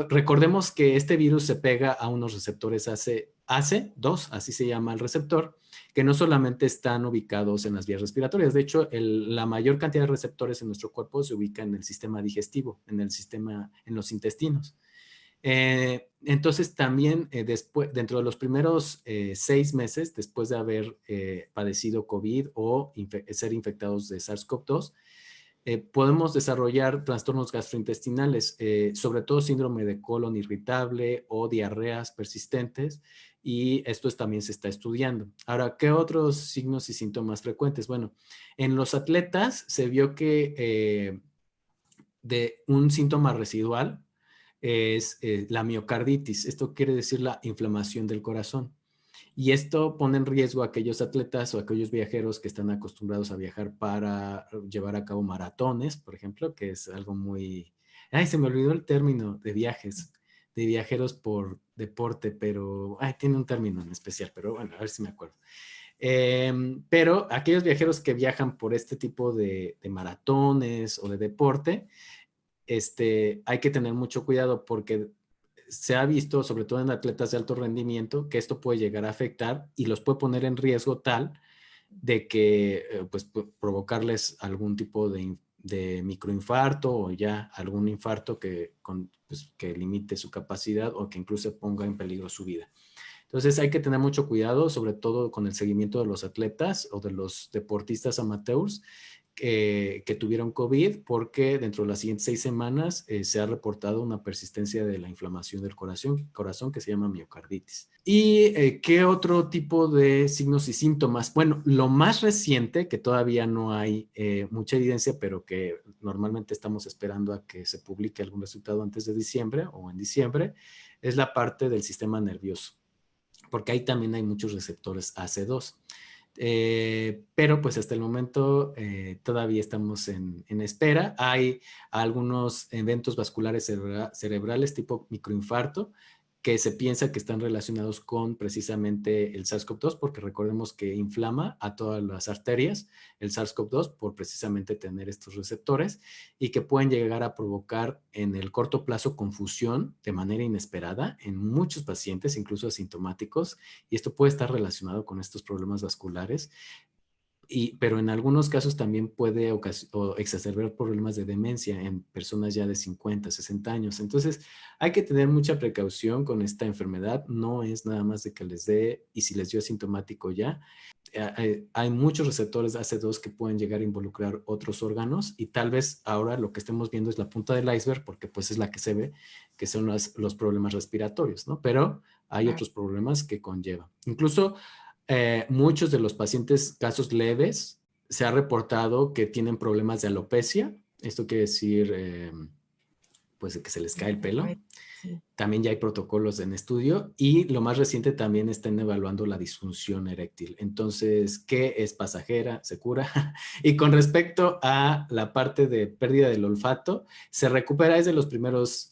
recordemos que este virus se pega a unos receptores ACE2, así se llama el receptor, que no solamente están ubicados en las vías respiratorias. De hecho, la mayor cantidad de receptores en nuestro cuerpo se ubica en el sistema digestivo, en los intestinos. Entonces también dentro de los primeros 6 meses después de haber padecido COVID o ser infectados de SARS-CoV-2, podemos desarrollar trastornos gastrointestinales, sobre todo síndrome de colon irritable o diarreas persistentes, y esto también se está estudiando. Ahora, ¿qué otros signos y síntomas frecuentes? Bueno, en los atletas se vio que de un síntoma residual es la miocarditis. Esto quiere decir la inflamación del corazón. Y esto pone en riesgo a aquellos atletas o a aquellos viajeros que están acostumbrados a viajar para llevar a cabo maratones, por ejemplo, que es algo muy... Ay, se me olvidó el término de viajes, de viajeros por deporte, pero tiene un término en especial, pero bueno, a ver si me acuerdo. Pero aquellos viajeros que viajan por este tipo de maratones o de deporte, hay que tener mucho cuidado porque se ha visto, sobre todo en atletas de alto rendimiento, que esto puede llegar a afectar y los puede poner en riesgo tal de que pues, provocarles algún tipo de microinfarto o ya algún infarto pues, que limite su capacidad o que incluso ponga en peligro su vida. Entonces hay que tener mucho cuidado, sobre todo con el seguimiento de los atletas o de los deportistas amateurs que tuvieron COVID, porque dentro de las siguientes 6 semanas se ha reportado una persistencia de la inflamación del corazón que se llama miocarditis. ¿Y qué otro tipo de signos y síntomas? Bueno, lo más reciente, que todavía no hay mucha evidencia, pero que normalmente estamos esperando a que se publique algún resultado antes de diciembre o en diciembre, es la parte del sistema nervioso, porque ahí también hay muchos receptores AC2. Pero pues hasta el momento todavía estamos en espera. Hay algunos eventos vasculares cerebrales tipo microinfarto que se piensa que están relacionados con precisamente el SARS-CoV-2, porque recordemos que inflama a todas las arterias el SARS-CoV-2 por precisamente tener estos receptores, y que pueden llegar a provocar en el corto plazo confusión de manera inesperada en muchos pacientes, incluso asintomáticos, y esto puede estar relacionado con estos problemas vasculares. Pero en algunos casos también puede exacerbar problemas de demencia en personas ya de 50, 60 años. Entonces hay que tener mucha precaución con esta enfermedad. No es nada más de que les dé, y si les dio asintomático ya. Hay muchos receptores AC2 que pueden llegar a involucrar otros órganos, y tal vez ahora lo que estemos viendo es la punta del iceberg, porque pues es la que se ve, que son los problemas respiratorios, ¿no? Pero hay otros problemas que conlleva. Incluso muchos de los pacientes, casos leves, se ha reportado que tienen problemas de alopecia. Esto quiere decir, pues, que se les cae el pelo. Sí. También ya hay protocolos en estudio, y lo más reciente también están evaluando la disfunción eréctil. Entonces, ¿qué es pasajera? ¿Se cura? Y con respecto a la parte de pérdida del olfato, se recupera, es de los primeros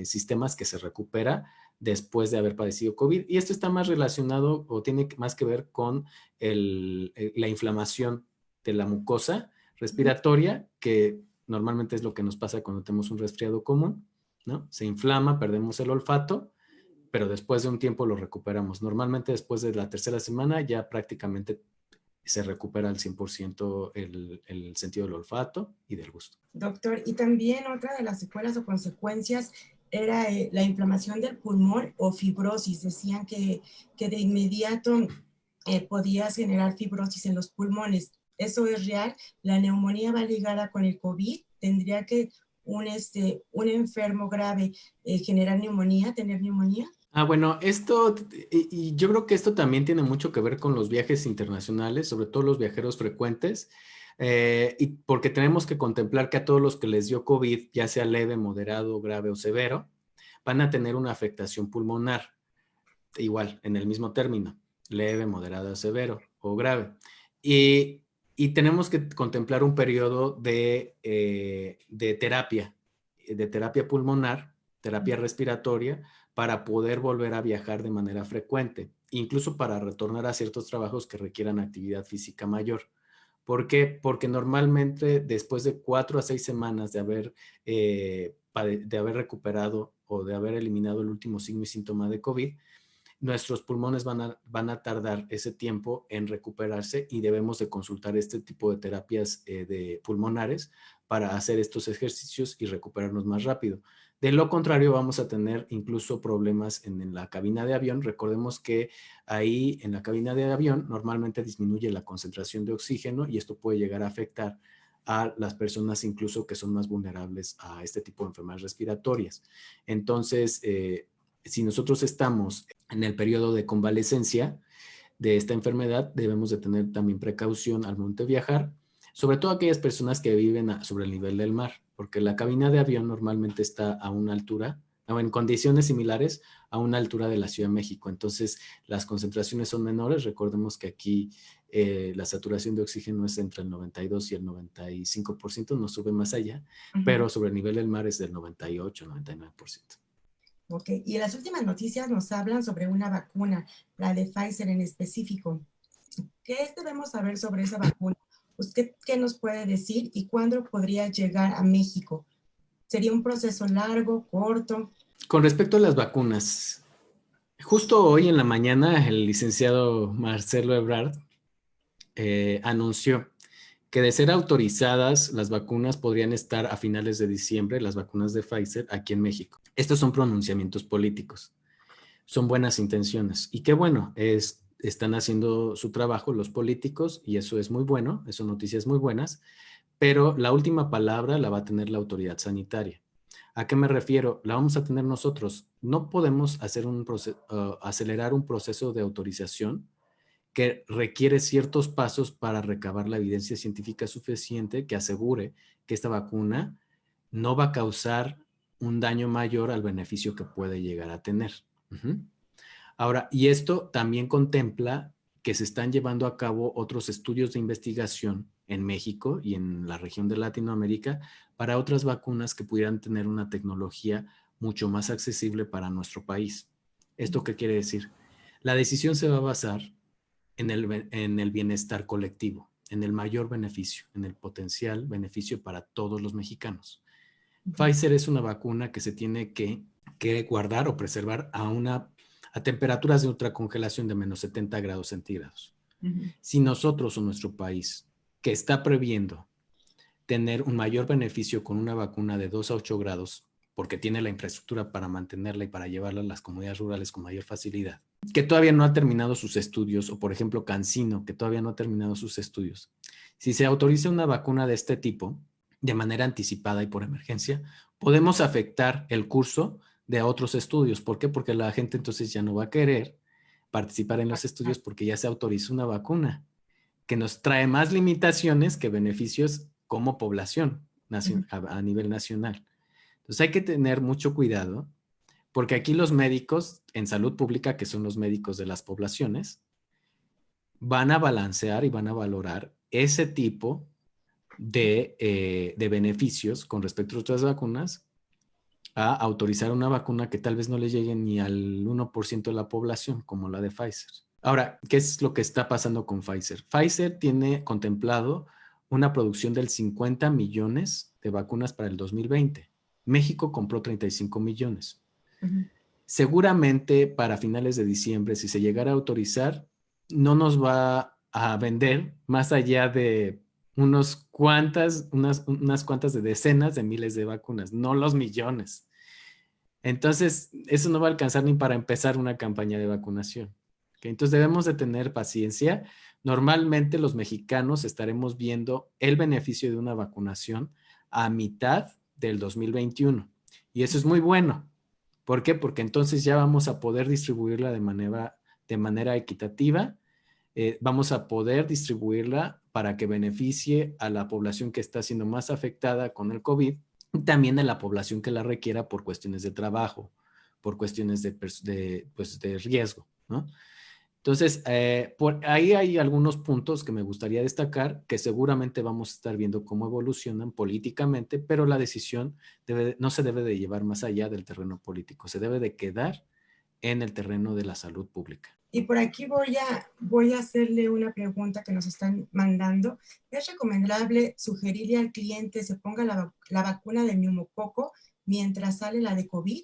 sistemas que se recupera después de haber padecido COVID, y esto está más relacionado o tiene más que ver con la inflamación de la mucosa respiratoria, que normalmente es lo que nos pasa cuando tenemos un resfriado común, ¿no? Se inflama, perdemos el olfato, pero después de un tiempo lo recuperamos. Normalmente después de la tercera semana ya prácticamente se recupera al 100% el sentido del olfato y del gusto. Doctor, y también otra de las secuelas o consecuencias era la inflamación del pulmón o fibrosis. Decían que de inmediato podías generar fibrosis en los pulmones. ¿Eso es real? ¿La neumonía va ligada con el COVID? ¿Tendría que un enfermo grave generar neumonía, tener neumonía? Bueno, y yo creo que esto también tiene mucho que ver con los viajes internacionales, sobre todo los viajeros frecuentes, y porque tenemos que contemplar que a todos los que les dio COVID, ya sea leve, moderado, grave o severo, van a tener una afectación pulmonar, igual, en el mismo término, leve, moderado, severo o grave. Y tenemos que contemplar un periodo de terapia pulmonar, terapia respiratoria, para poder volver a viajar de manera frecuente, incluso para retornar a ciertos trabajos que requieran actividad física mayor. ¿Por qué? Porque normalmente después de 4 a 6 semanas de haber recuperado o de haber eliminado el último signo y síntoma de COVID, nuestros pulmones van a tardar ese tiempo en recuperarse, y debemos de consultar este tipo de terapias de pulmonares para hacer estos ejercicios y recuperarnos más rápido. De lo contrario, vamos a tener incluso problemas en la cabina de avión. Recordemos que ahí en la cabina de avión normalmente disminuye la concentración de oxígeno, y esto puede llegar a afectar a las personas incluso que son más vulnerables a este tipo de enfermedades respiratorias. Entonces, si nosotros estamos en el periodo de convalecencia de esta enfermedad, debemos de tener también precaución al momento de viajar, sobre todo aquellas personas que viven sobre el nivel del mar, porque la cabina de avión normalmente está a una altura, o en condiciones similares a una altura de la Ciudad de México. Entonces, las concentraciones son menores. Recordemos que aquí la saturación de oxígeno es entre el 92 y el 95%, no sube más allá, pero sobre el nivel del mar es del 98, 99%. Ok, y en las últimas noticias nos hablan sobre una vacuna, la de Pfizer en específico. ¿Qué debemos saber sobre esa vacuna? ¿Usted qué nos puede decir y cuándo podría llegar a México? ¿Sería un proceso largo, corto? Con respecto a las vacunas, justo hoy en la mañana el licenciado Marcelo Ebrard anunció que de ser autorizadas, las vacunas podrían estar a finales de diciembre, las vacunas de Pfizer, aquí en México. Estos son pronunciamientos políticos. son buenas intenciones. Y qué bueno, están haciendo su trabajo los políticos y eso es muy bueno, son noticias muy buenas, pero la última palabra la va a tener la autoridad sanitaria. ¿A qué me refiero? La vamos a tener nosotros. No podemos hacer acelerar un proceso de autorización que requiere ciertos pasos para recabar la evidencia científica suficiente que asegure que esta vacuna no va a causar un daño mayor al beneficio que puede llegar a tener. Ahora, y esto también contempla que se están llevando a cabo otros estudios de investigación en México y en la región de Latinoamérica para otras vacunas que pudieran tener una tecnología mucho más accesible para nuestro país. ¿Esto qué quiere decir? La decisión se va a basar en el bienestar colectivo, en el mayor beneficio, en el potencial beneficio para todos los mexicanos. Pfizer es una vacuna que se tiene que guardar o preservar a temperaturas de ultracongelación de menos 70 grados centígrados. Si nosotros o nuestro país, que está previendo tener un mayor beneficio con una vacuna de 2 a 8 grados, porque tiene la infraestructura para mantenerla y para llevarla a las comunidades rurales con mayor facilidad, que todavía no ha terminado sus estudios, o por ejemplo CanSino, que todavía no ha terminado sus estudios. Si se autoriza una vacuna de este tipo, de manera anticipada y por emergencia, podemos afectar el curso de otros estudios. ¿Por qué? Porque la gente entonces ya no va a querer participar en los estudios porque ya se autoriza una vacuna que nos trae más limitaciones que beneficios como población a nivel nacional. Entonces hay que tener mucho cuidado porque aquí los médicos en salud pública, que son los médicos de las poblaciones, van a balancear y van a valorar ese tipo de beneficios con respecto a otras vacunas a autorizar una vacuna que tal vez no le llegue ni al 1% de la población, como la de Pfizer. Ahora, ¿qué es lo que está pasando con Pfizer? Pfizer tiene contemplado una producción del 50 millones de vacunas para el 2020. México compró 35 millones. Seguramente para finales de diciembre, si se llegara a autorizar, no nos va a vender más allá de unas cuantas de decenas de miles de vacunas, no los millones. Entonces, eso no va a alcanzar ni para empezar una campaña de vacunación. ¿Okay? Entonces, debemos de tener paciencia. Normalmente los mexicanos estaremos viendo el beneficio de una vacunación a mitad del 2021. Y eso es muy bueno. ¿Por qué? Porque entonces ya vamos a poder distribuirla de manera equitativa. Vamos a poder distribuirla para que beneficie a la población que está siendo más afectada con el COVID y también a la población que la requiera por cuestiones de trabajo, por cuestiones de riesgo, ¿no? Entonces, por ahí hay algunos puntos que me gustaría destacar que seguramente vamos a estar viendo cómo evolucionan políticamente, pero la decisión no se debe de llevar más allá del terreno político, se debe de quedar en el terreno de la salud pública. Y por aquí voy a hacerle una pregunta que nos están mandando. ¿Es recomendable sugerirle al cliente se ponga la vacuna de neumococo mientras sale la de COVID?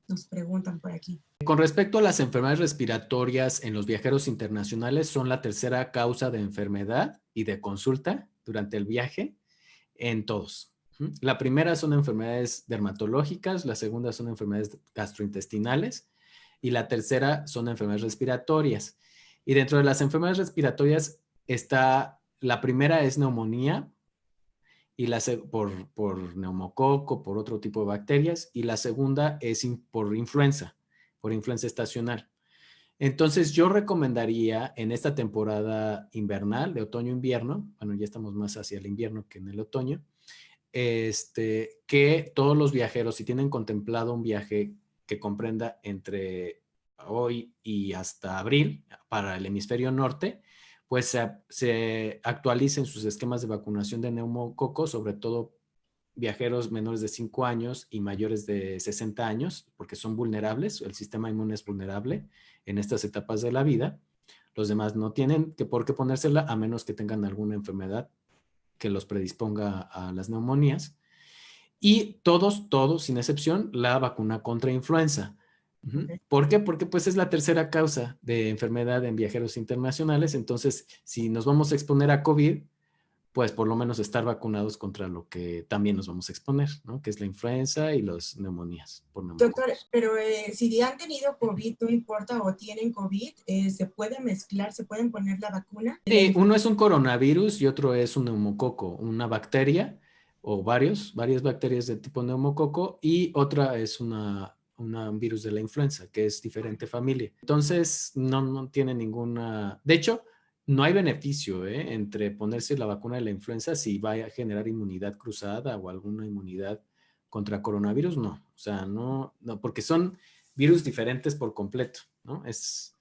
Nos preguntan por aquí. Con respecto a las enfermedades respiratorias en los viajeros internacionales, son la tercera causa de enfermedad y de consulta durante el viaje en todos. La primera son enfermedades dermatológicas, la segunda son enfermedades gastrointestinales y la tercera son enfermedades respiratorias. Y dentro de las enfermedades respiratorias la primera es neumonía, y por neumococo, por otro tipo de bacterias, y la segunda es por influenza estacional. Entonces yo recomendaría en esta temporada invernal, de otoño-invierno, bueno, ya estamos más hacia el invierno que en el otoño, que todos los viajeros, si tienen contemplado un viaje que comprenda entre hoy y hasta abril para el hemisferio norte, pues se actualicen sus esquemas de vacunación de neumococo, sobre todo viajeros menores de 5 años y mayores de 60 años, porque son vulnerables, el sistema inmune es vulnerable en estas etapas de la vida. Los demás no tienen por qué ponérsela a menos que tengan alguna enfermedad que los predisponga a las neumonías. Y todos, sin excepción, la vacuna contra influenza. ¿Por qué? Porque pues es la tercera causa de enfermedad en viajeros internacionales. Entonces, si nos vamos a exponer a COVID, pues por lo menos estar vacunados contra lo que también nos vamos a exponer, ¿no? Que es la influenza y las neumonías por Doctor, neumococos. pero si han tenido COVID, no importa, o tienen COVID, ¿se puede mezclar, se pueden poner la vacuna? Sí, uno es un coronavirus y otro es un neumococo, una bacteria o varias bacterias de tipo neumococo, y otra es un virus de la influenza, que es diferente familia. Entonces, no tiene ninguna... De hecho, no hay beneficio entre ponerse la vacuna de la influenza si va a generar inmunidad cruzada o alguna inmunidad contra coronavirus, no. O sea, no, porque son virus diferentes por completo, ¿no? Es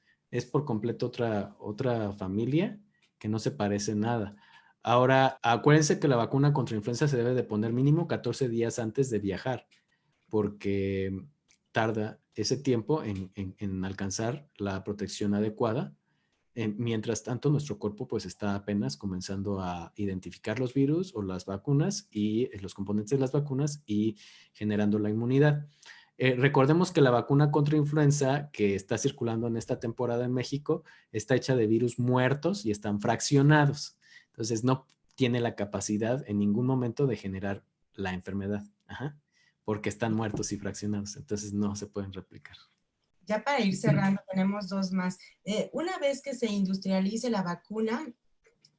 por completo otra familia que no se parece nada. Ahora, acuérdense que la vacuna contra influenza se debe de poner mínimo 14 días antes de viajar, porque tarda ese tiempo en alcanzar la protección adecuada. Mientras tanto, nuestro cuerpo pues está apenas comenzando a identificar los virus o las vacunas y los componentes de las vacunas y generando la inmunidad. Recordemos que la vacuna contra influenza que está circulando en esta temporada en México está hecha de virus muertos y están fraccionados. Entonces no tiene la capacidad en ningún momento de generar la enfermedad. Ajá, porque están muertos y fraccionados. Entonces no se pueden replicar. Ya para ir cerrando, tenemos dos más. Una vez que se industrialice la vacuna,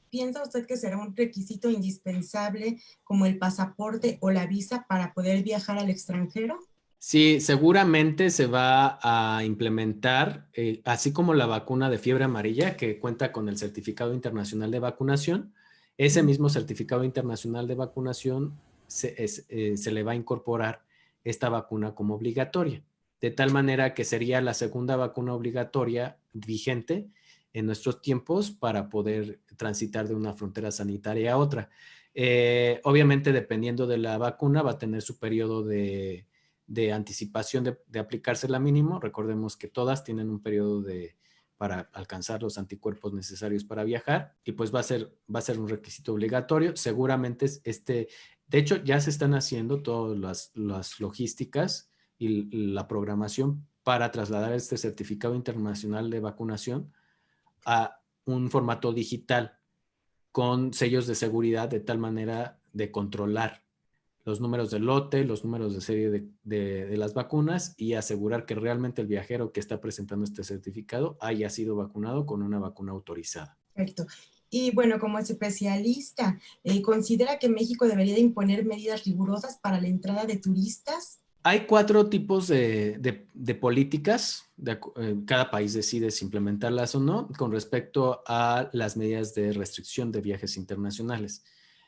¿piensa usted que será un requisito indispensable como el pasaporte o la visa para poder viajar al extranjero? Sí, seguramente se va a implementar, así como la vacuna de fiebre amarilla, que cuenta con el certificado internacional de vacunación. Ese mismo certificado internacional de vacunación se le va a incorporar esta vacuna como obligatoria, de tal manera que sería la segunda vacuna obligatoria vigente en nuestros tiempos para poder transitar de una frontera sanitaria a otra. Obviamente, dependiendo de la vacuna, va a tener su periodo de anticipación de aplicársela mínimo. Recordemos que todas tienen un periodo para alcanzar los anticuerpos necesarios para viajar, y pues va a ser un requisito obligatorio. Seguramente de hecho ya se están haciendo todas las logísticas y la programación para trasladar este certificado internacional de vacunación a un formato digital con sellos de seguridad, de tal manera de controlar los números de lote, los números de serie de las vacunas, y asegurar que realmente el viajero que está presentando este certificado haya sido vacunado con una vacuna autorizada. Perfecto. Y bueno, como especialista, ¿considera que México debería de imponer medidas rigurosas para la entrada de turistas? Hay 4 tipos de políticas. Cada país decide si implementarlas o no con respecto a las medidas de restricción de viajes internacionales.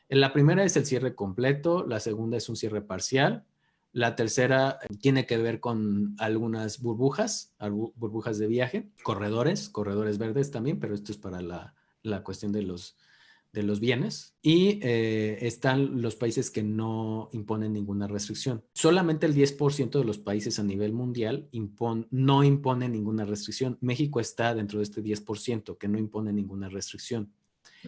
La primera es el cierre completo, la segunda es un cierre parcial, la tercera tiene que ver con algunas burbujas de viaje, corredores verdes también, pero esto es para la cuestión de los bienes, y están los países que no imponen ninguna restricción. Solamente el 10% de los países a nivel mundial no impone ninguna restricción. México está dentro de este 10% que no impone ninguna restricción.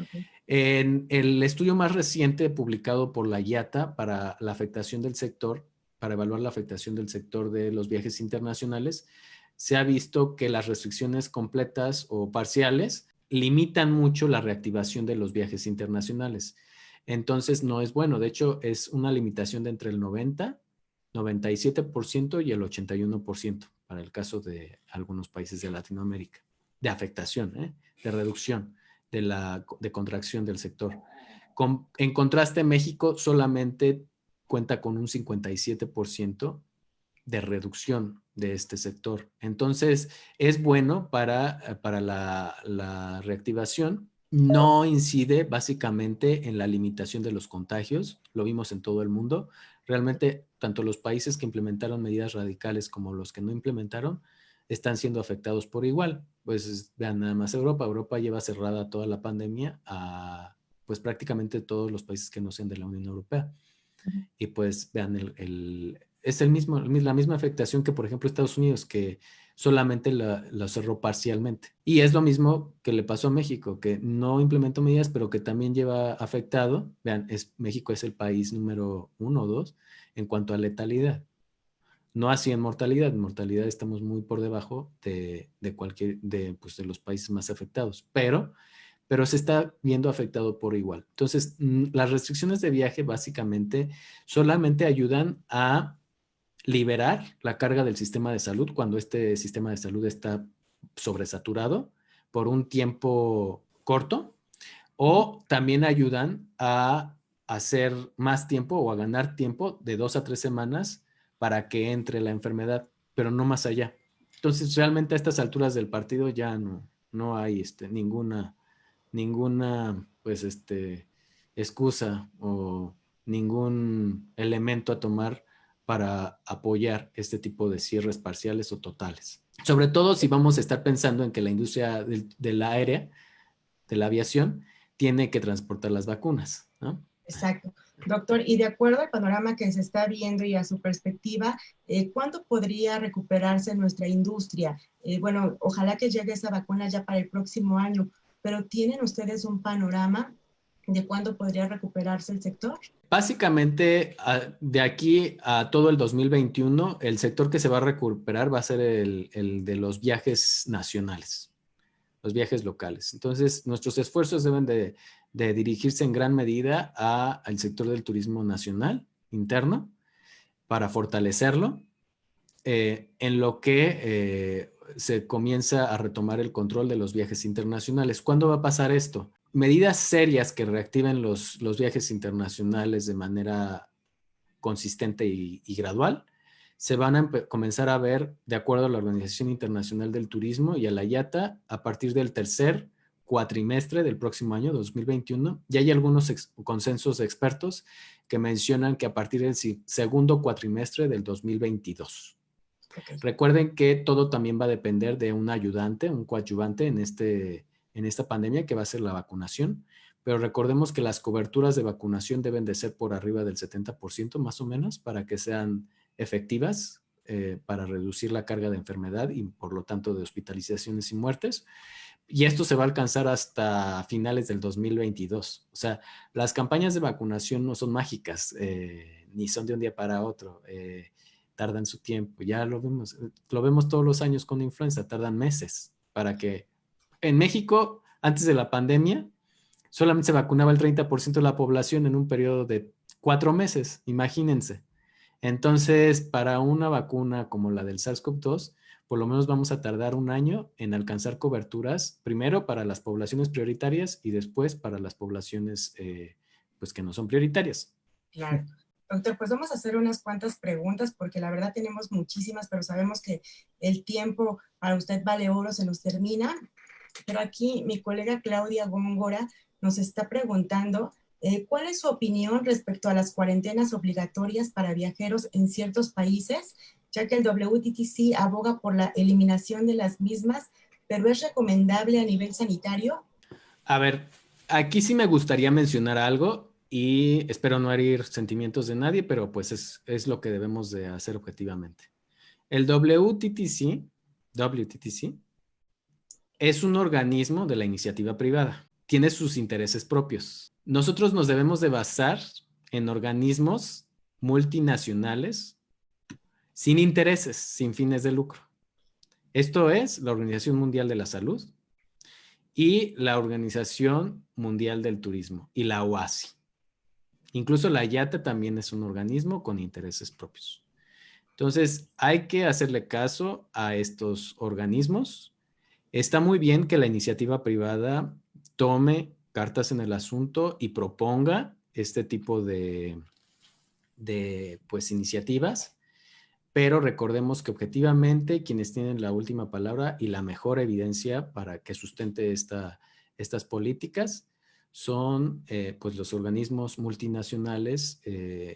Okay. En el estudio más reciente publicado por la IATA para la afectación del sector, para evaluar la afectación del sector de los viajes internacionales, se ha visto que las restricciones completas o parciales limitan mucho la reactivación de los viajes internacionales. Entonces no es bueno. De hecho, es una limitación de entre el 97% y el 81% para el caso de algunos países de Latinoamérica, de afectación, de reducción, de contracción del sector. En contraste, México solamente cuenta con un 57% de reducción de este sector. Entonces, es bueno para la reactivación. No incide básicamente en la limitación de los contagios. Lo vimos en todo el mundo. Realmente, tanto los países que implementaron medidas radicales como los que no implementaron están siendo afectados por igual. Pues vean nada más Europa. Europa lleva cerrada toda la pandemia a pues prácticamente todos los países que no sean de la Unión Europea. Y pues vean, es la misma afectación que, por ejemplo, Estados Unidos, que solamente la cerró parcialmente. Y es lo mismo que le pasó a México, que no implementó medidas, pero que también lleva afectado. Vean, México es el país número 1 o 2 en cuanto a letalidad. No así en mortalidad. En mortalidad estamos muy por debajo de los países más afectados. Pero pero se está viendo afectado por igual. Entonces, las restricciones de viaje básicamente solamente ayudan a liberar la carga del sistema de salud cuando este sistema de salud está sobresaturado por un tiempo corto, o también ayudan a hacer más tiempo o a ganar tiempo de 2 a 3 semanas para que entre la enfermedad, pero no más allá. Entonces, realmente a estas alturas del partido ya no hay ninguna pues, excusa o ningún elemento a tomar para apoyar este tipo de cierres parciales o totales. Sobre todo si vamos a estar pensando en que la industria de la aérea, de la aviación, tiene que transportar las vacunas, ¿no? Exacto. Doctor, y de acuerdo al panorama que se está viendo y a su perspectiva, ¿cuándo podría recuperarse nuestra industria? Bueno, ojalá que llegue esa vacuna ya para el próximo año, pero ¿tienen ustedes un panorama de cuándo podría recuperarse el sector? Básicamente, de aquí a todo el 2021, el sector que se va a recuperar va a ser el de los viajes nacionales, los viajes locales. Entonces, nuestros esfuerzos deben de dirigirse en gran medida al sector del turismo nacional interno para fortalecerlo, en lo que se comienza a retomar el control de los viajes internacionales. ¿Cuándo va a pasar esto? Medidas serias que reactiven los viajes internacionales de manera consistente y gradual se van a comenzar a ver de acuerdo a la Organización Internacional del Turismo y a la IATA a partir del tercer cuatrimestre del próximo año 2021. Ya hay algunos consensos de expertos que mencionan que a partir del segundo cuatrimestre del 2022. Okay. Recuerden que todo también va a depender de un ayudante, un coadyuvante en esta pandemia, que va a ser la vacunación, pero recordemos que las coberturas de vacunación deben de ser por arriba del 70% más o menos para que sean efectivas para reducir la carga de enfermedad y por lo tanto de hospitalizaciones y muertes. Y esto se va a alcanzar hasta finales del 2022. O sea, las campañas de vacunación no son mágicas, ni son de un día para otro. Tardan su tiempo. Ya lo vemos todos los años con influenza, tardan meses para que... En México, antes de la pandemia, solamente se vacunaba el 30% de la población en un periodo de 4 meses, imagínense. Entonces, para una vacuna como la del SARS-CoV-2, por lo menos vamos a tardar 1 año en alcanzar coberturas, primero para las poblaciones prioritarias y después para las poblaciones pues que no son prioritarias. Claro. Doctor, pues vamos a hacer unas cuantas preguntas porque la verdad tenemos muchísimas, pero sabemos que el tiempo para usted vale oro, se nos termina. Pero aquí mi colega Claudia Góngora nos está preguntando ¿cuál es su opinión respecto a las cuarentenas obligatorias para viajeros en ciertos países, ya que el WTTC aboga por la eliminación de las mismas, pero es recomendable a nivel sanitario? A ver, aquí sí me gustaría mencionar algo y espero no herir sentimientos de nadie, pero pues es lo que debemos de hacer objetivamente. El WTTC es un organismo de la iniciativa privada. Tiene sus intereses propios. Nosotros nos debemos de basar en organismos multinacionales sin intereses, sin fines de lucro. Esto es la Organización Mundial de la Salud y la Organización Mundial del Turismo y la OASI. Incluso la IATA también es un organismo con intereses propios. Entonces, hay que hacerle caso a estos organismos. Está muy bien que la iniciativa privada tome cartas en el asunto y proponga este tipo de pues, iniciativas, pero recordemos que objetivamente quienes tienen la última palabra y la mejor evidencia para que sustente estas políticas son pues los organismos multinacionales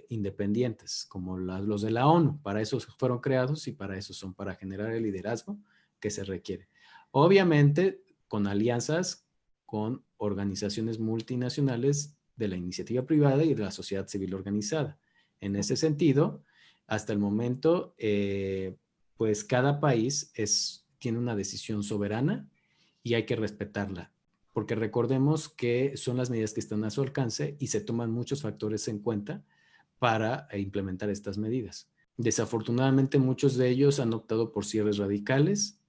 independientes, como los de la ONU. Para eso fueron creados y para eso son, para generar el liderazgo que se requiere. Obviamente, con alianzas con organizaciones multinacionales de la iniciativa privada y de la sociedad civil organizada. En ese sentido, hasta el momento, pues cada país tiene una decisión soberana y hay que respetarla, porque recordemos que son las medidas que están a su alcance y se toman muchos factores en cuenta para implementar estas medidas. Desafortunadamente, muchos de ellos han optado por cierres radicales.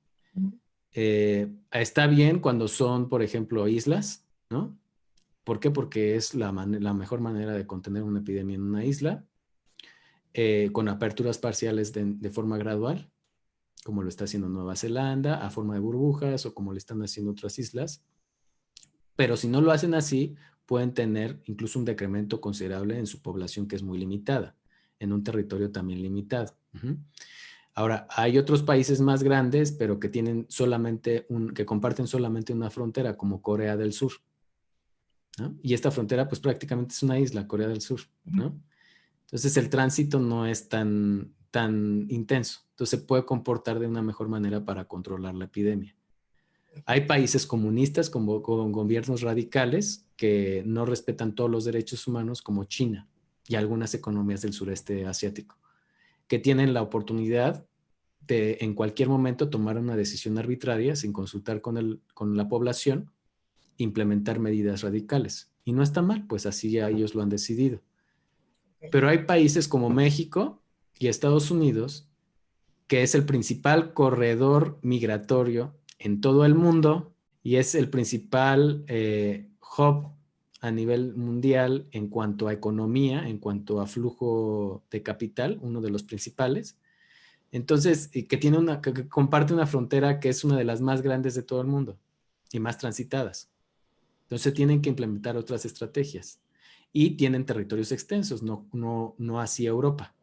Está bien cuando son, por ejemplo, islas, ¿no? ¿Por qué? Porque es la mejor manera de contener una epidemia en una isla, con aperturas parciales de forma gradual, como lo está haciendo Nueva Zelanda, a forma de burbujas, o como lo están haciendo otras islas. Pero si no lo hacen así, pueden tener incluso un decremento considerable en su población, que es muy limitada, en un territorio también limitado. Ahora, hay otros países más grandes, pero que tienen que comparten solamente una frontera, como Corea del Sur, ¿no? Y esta frontera, pues prácticamente es una isla, Corea del Sur, ¿no? Entonces el tránsito no es tan intenso. Entonces se puede comportar de una mejor manera para controlar la epidemia. Hay países comunistas con gobiernos radicales que no respetan todos los derechos humanos, como China y algunas economías del sureste asiático, que tienen la oportunidad de en cualquier momento tomar una decisión arbitraria sin consultar con la población, implementar medidas radicales. Y no está mal, pues así ellos lo han decidido. Pero hay países como México y Estados Unidos, que es el principal corredor migratorio en todo el mundo y es el principal hub a nivel mundial en cuanto a economía, en cuanto a flujo de capital, uno de los principales. Entonces, que comparte una frontera que es una de las más grandes de todo el mundo y más transitadas. Entonces tienen que implementar otras estrategias y tienen territorios extensos, no así Europa.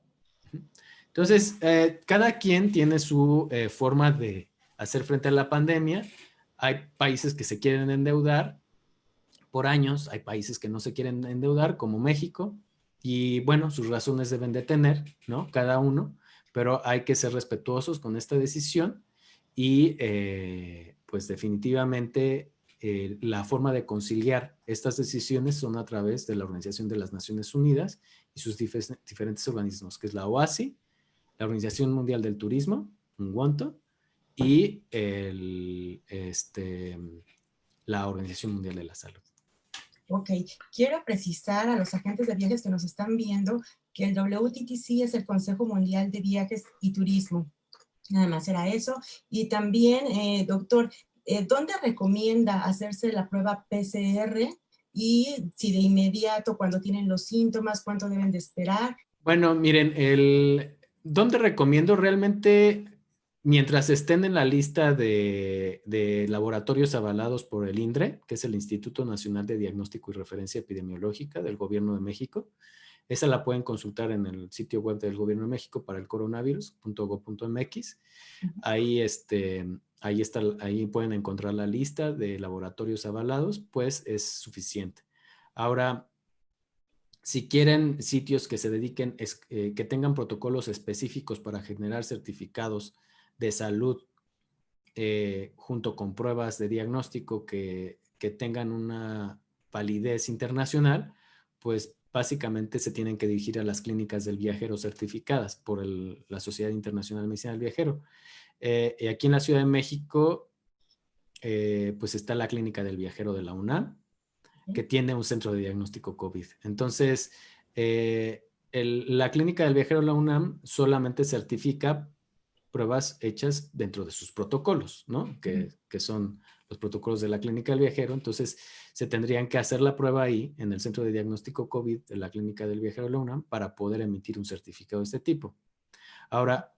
Entonces, cada quien tiene su forma de hacer frente a la pandemia. Hay países que se quieren endeudar por años, hay países que no se quieren endeudar, como México, y bueno, sus razones deben de tener, ¿no? Cada uno, pero hay que ser respetuosos con esta decisión y pues definitivamente la forma de conciliar estas decisiones son a través de la Organización de las Naciones Unidas y sus diferentes organismos, que es la OASI, la Organización Mundial del Turismo, UNWTO, y la Organización Mundial de la Salud. Ok, quiero precisar a los agentes de viajes que nos están viendo que el WTTC es el Consejo Mundial de Viajes y Turismo. Nada más era eso. Y también, doctor, ¿dónde recomienda hacerse la prueba PCR? Y si de inmediato, cuando tienen los síntomas, ¿cuánto deben de esperar? Bueno, miren, ¿dónde recomiendo realmente? Mientras estén en la lista de laboratorios avalados por el INDRE, que es el Instituto Nacional de Diagnóstico y Referencia Epidemiológica del Gobierno de México, esa la pueden consultar en el sitio web del Gobierno de México para el coronavirus.gov.mx. Ahí pueden encontrar la lista de laboratorios avalados, pues es suficiente. Ahora, si quieren sitios que se dediquen, que tengan protocolos específicos para generar certificados de salud junto con pruebas de diagnóstico que tengan una validez internacional, pues básicamente se tienen que dirigir a las clínicas del viajero certificadas por la Sociedad Internacional de Medicina del Viajero. Y aquí en la Ciudad de México, pues está la Clínica del Viajero de la UNAM, que tiene un centro de diagnóstico COVID. Entonces, la Clínica del Viajero de la UNAM solamente certifica pruebas hechas dentro de sus protocolos, ¿no? Que son los protocolos de la Clínica del Viajero. Entonces, se tendrían que hacer la prueba ahí, en el centro de diagnóstico COVID de la Clínica del Viajero de la UNAM, para poder emitir un certificado de este tipo. Ahora,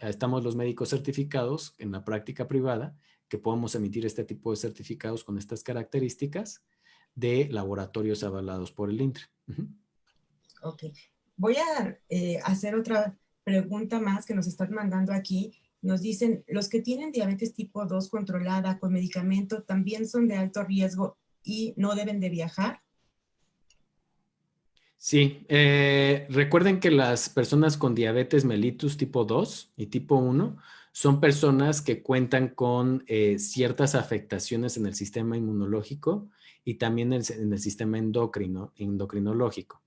estamos los médicos certificados en la práctica privada, que podemos emitir este tipo de certificados con estas características de laboratorios avalados por el INDRE. Ok. Voy a hacer otra pregunta más que nos están mandando aquí. Nos dicen, ¿los que tienen diabetes tipo 2 controlada con medicamento también son de alto riesgo y no deben de viajar? Sí, recuerden que las personas con diabetes mellitus tipo 2 y tipo 1 son personas que cuentan con ciertas afectaciones en el sistema inmunológico y también en el sistema endocrinológico.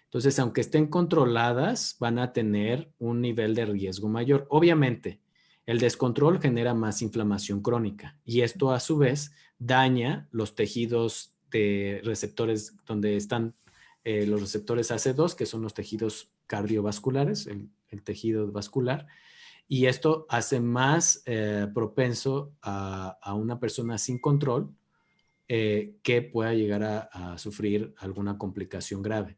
Entonces, aunque estén controladas, van a tener un nivel de riesgo mayor. Obviamente, el descontrol genera más inflamación crónica y esto a su vez daña los tejidos de receptores donde están los receptores AC2, que son los tejidos cardiovasculares, el tejido vascular, y esto hace más propenso a una persona sin control que pueda llegar a sufrir alguna complicación grave.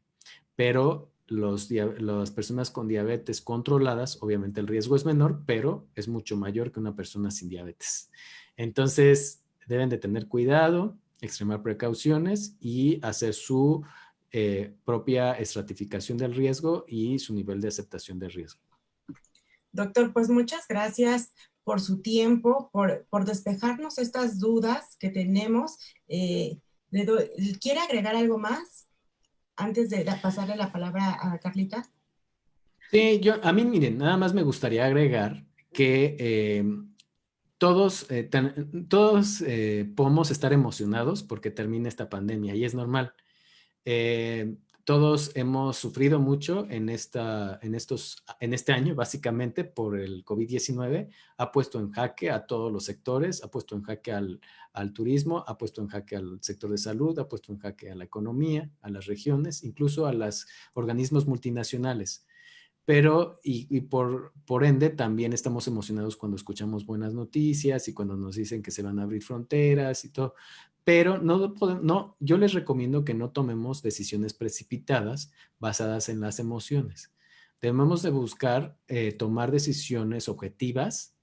Pero las personas con diabetes controladas, obviamente el riesgo es menor, pero es mucho mayor que una persona sin diabetes. Entonces, deben de tener cuidado, extremar precauciones y hacer su propia estratificación del riesgo y su nivel de aceptación del riesgo. Doctor, pues muchas gracias por su tiempo, por despejarnos estas dudas que tenemos. ¿Quiere agregar algo más antes de pasarle la palabra a Carlita? Sí, a mí, miren, nada más me gustaría agregar que todos podemos estar emocionados porque termina esta pandemia y es normal. Todos hemos sufrido mucho en este año, básicamente, por el COVID-19. Ha puesto en jaque a todos los sectores, ha puesto en jaque al turismo, ha puesto en jaque al sector de salud, ha puesto en jaque a la economía, a las regiones, incluso a los organismos multinacionales. Pero, por ende, también estamos emocionados cuando escuchamos buenas noticias y cuando nos dicen que se van a abrir fronteras y todo. Pero yo les recomiendo que no tomemos decisiones precipitadas basadas en las emociones. Debemos de buscar tomar decisiones objetivas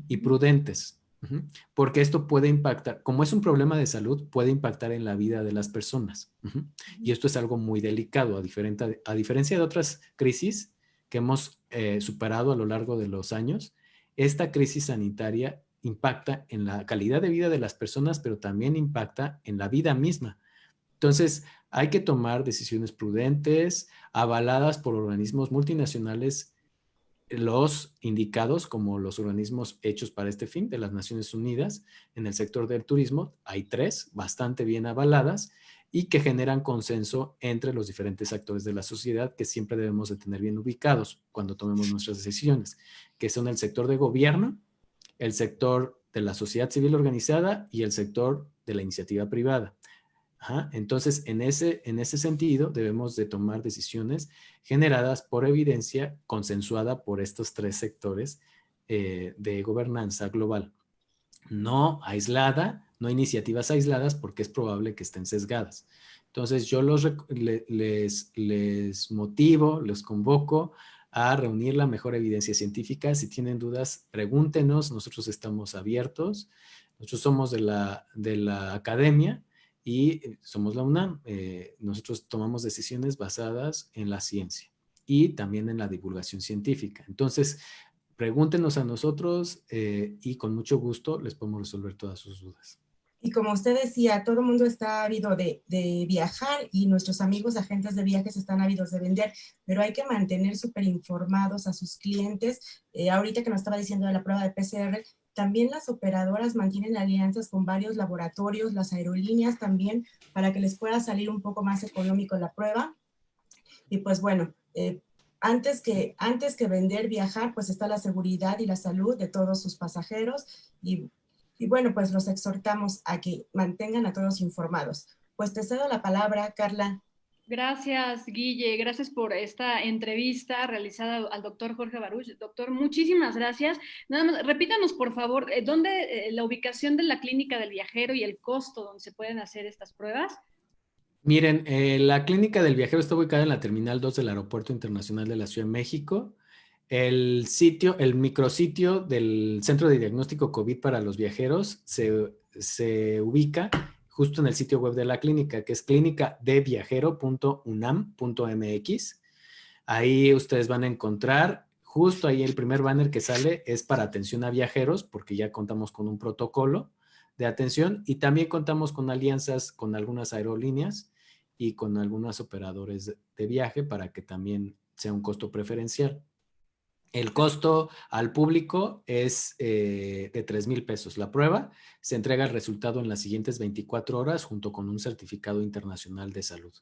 y prudentes, porque esto puede impactar, como es un problema de salud, puede impactar en la vida de las personas. Y esto es algo muy delicado, a diferencia de otras crisis que hemos superado a lo largo de los años. Esta crisis sanitaria impacta en la calidad de vida de las personas, pero también impacta en la vida misma. Entonces, hay que tomar decisiones prudentes, avaladas por organismos multinacionales, los indicados como los organismos hechos para este fin de las Naciones Unidas. En el sector del turismo hay 3 bastante bien avaladas y que generan consenso entre los diferentes actores de la sociedad que siempre debemos de tener bien ubicados cuando tomemos nuestras decisiones, que son el sector de gobierno, el sector de la sociedad civil organizada y el sector de la iniciativa privada. Entonces, en ese sentido, debemos de tomar decisiones generadas por evidencia consensuada por estos 3 sectores de gobernanza global. No aislada, no iniciativas aisladas, porque es probable que estén sesgadas. Entonces, yo les motivo, les convoco a reunir la mejor evidencia científica. Si tienen dudas, pregúntenos, nosotros estamos abiertos. Nosotros somos de la academia y somos la UNAM. Nosotros tomamos decisiones basadas en la ciencia y también en la divulgación científica. Entonces, pregúntenos a nosotros y con mucho gusto les podemos resolver todas sus dudas. Y como usted decía, todo el mundo está ávido de viajar y nuestros amigos agentes de viajes están ávidos de vender, pero hay que mantener súper informados a sus clientes. Ahorita que nos estaba diciendo de la prueba de PCR, también las operadoras mantienen alianzas con varios laboratorios, las aerolíneas también, para que les pueda salir un poco más económico la prueba. Y pues bueno, antes que vender, viajar, pues está la seguridad y la salud de todos sus pasajeros y bueno, pues los exhortamos a que mantengan a todos informados. Pues te cedo la palabra, Carla. Gracias, Guille. Gracias por esta entrevista realizada al doctor Jorge Baruch. Doctor, muchísimas gracias. Nada más, repítanos, por favor, ¿dónde la ubicación de la clínica del viajero y el costo donde se pueden hacer estas pruebas? Miren, la clínica del viajero está ubicada en la Terminal 2 del Aeropuerto Internacional de la Ciudad de México. El micrositio del Centro de Diagnóstico COVID para los Viajeros se ubica justo en el sitio web de la clínica, que es clinicadeviajero.unam.mx. Ahí ustedes van a encontrar, justo ahí el primer banner que sale es para atención a viajeros, porque ya contamos con un protocolo de atención y también contamos con alianzas con algunas aerolíneas y con algunos operadores de viaje para que también sea un costo preferencial. El costo al público es de 3,000 pesos. La prueba se entrega el resultado en las siguientes 24 horas junto con un certificado internacional de salud.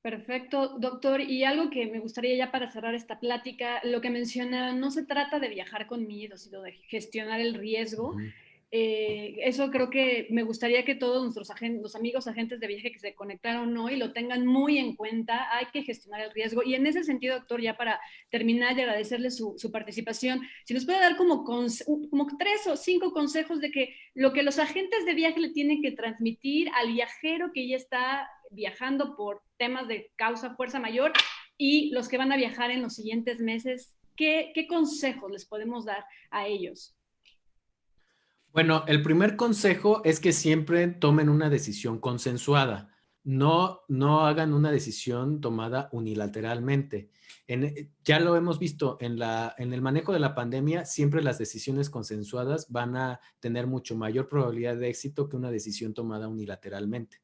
Perfecto, doctor. Y algo que me gustaría ya para cerrar esta plática, lo que menciona, no se trata de viajar con miedo, sino de gestionar el riesgo. Eso creo que me gustaría que todos nuestros los amigos agentes de viaje que se conectaron hoy lo tengan muy en cuenta. Hay que gestionar el riesgo. Y en ese sentido, doctor, ya para terminar y agradecerle su participación, si nos puede dar como 3 o 5 consejos de que lo que los agentes de viaje le tienen que transmitir al viajero que ya está viajando por temas de causa fuerza mayor y los que van a viajar en los siguientes meses, ¿qué consejos les podemos dar a ellos? Bueno, el primer consejo es que siempre tomen una decisión consensuada. No hagan una decisión tomada unilateralmente. Ya lo hemos visto en el manejo de la pandemia, siempre las decisiones consensuadas van a tener mucho mayor probabilidad de éxito que una decisión tomada unilateralmente.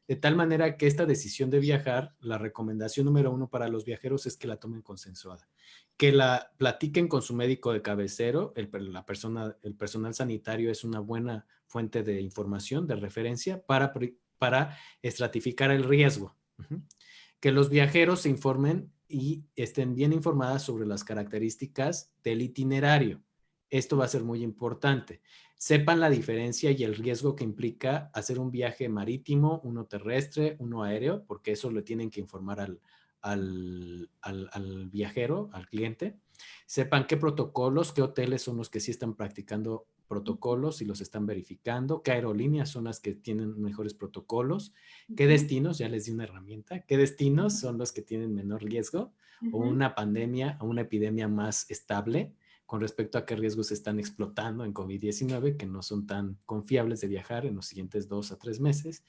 De tal manera que esta decisión de viajar, la recomendación número 1 para los viajeros es que la tomen consensuada. Que la platiquen con su médico de cabecero, el personal sanitario es una buena fuente de información, de referencia para estratificar el riesgo. Que los viajeros se informen y estén bien informadas sobre las características del itinerario. Esto va a ser muy importante. Sepan la diferencia y el riesgo que implica hacer un viaje marítimo, uno terrestre, uno aéreo, porque eso lo tienen que informar al viajero, al cliente. Sepan qué protocolos, qué hoteles son los que sí están practicando protocolos y los están verificando, qué aerolíneas son las que tienen mejores protocolos, qué destinos, ya les di una herramienta, qué destinos son los que tienen menor riesgo o una pandemia o una epidemia más estable con respecto a qué riesgos se están explotando en COVID-19 que no son tan confiables de viajar en los siguientes 2 a 3 meses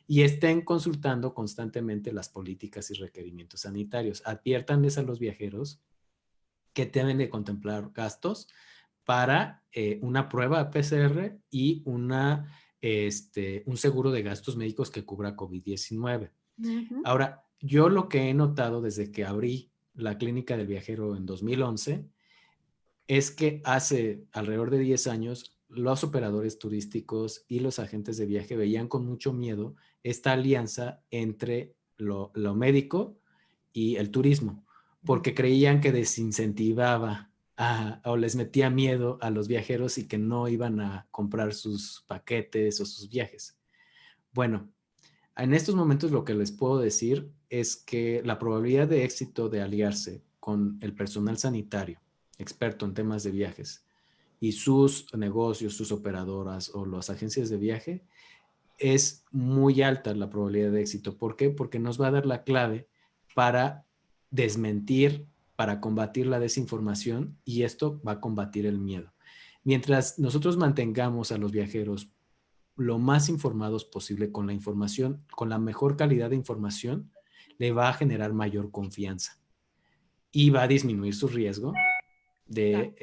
y estén consultando constantemente las políticas y requerimientos sanitarios. Adviértanles a los viajeros que deben de contemplar gastos para una prueba PCR y un seguro de gastos médicos que cubra COVID-19. Ahora, yo lo que he notado desde que abrí la Clínica del Viajero en 2011 es que hace alrededor de 10 años los operadores turísticos y los agentes de viaje veían con mucho miedo esta alianza entre lo médico y el turismo, porque creían que desincentivaba o les metía miedo a los viajeros y que no iban a comprar sus paquetes o sus viajes. Bueno, en estos momentos lo que les puedo decir es que la probabilidad de éxito de aliarse con el personal sanitario, experto en temas de viajes, y sus negocios, sus operadoras o las agencias de viaje, es muy alta la probabilidad de éxito. ¿Por qué? Porque nos va a dar la clave para desmentir, para combatir la desinformación y esto va a combatir el miedo. Mientras nosotros mantengamos a los viajeros lo más informados posible con la información, con la mejor calidad de información, le va a generar mayor confianza y va a disminuir su riesgo de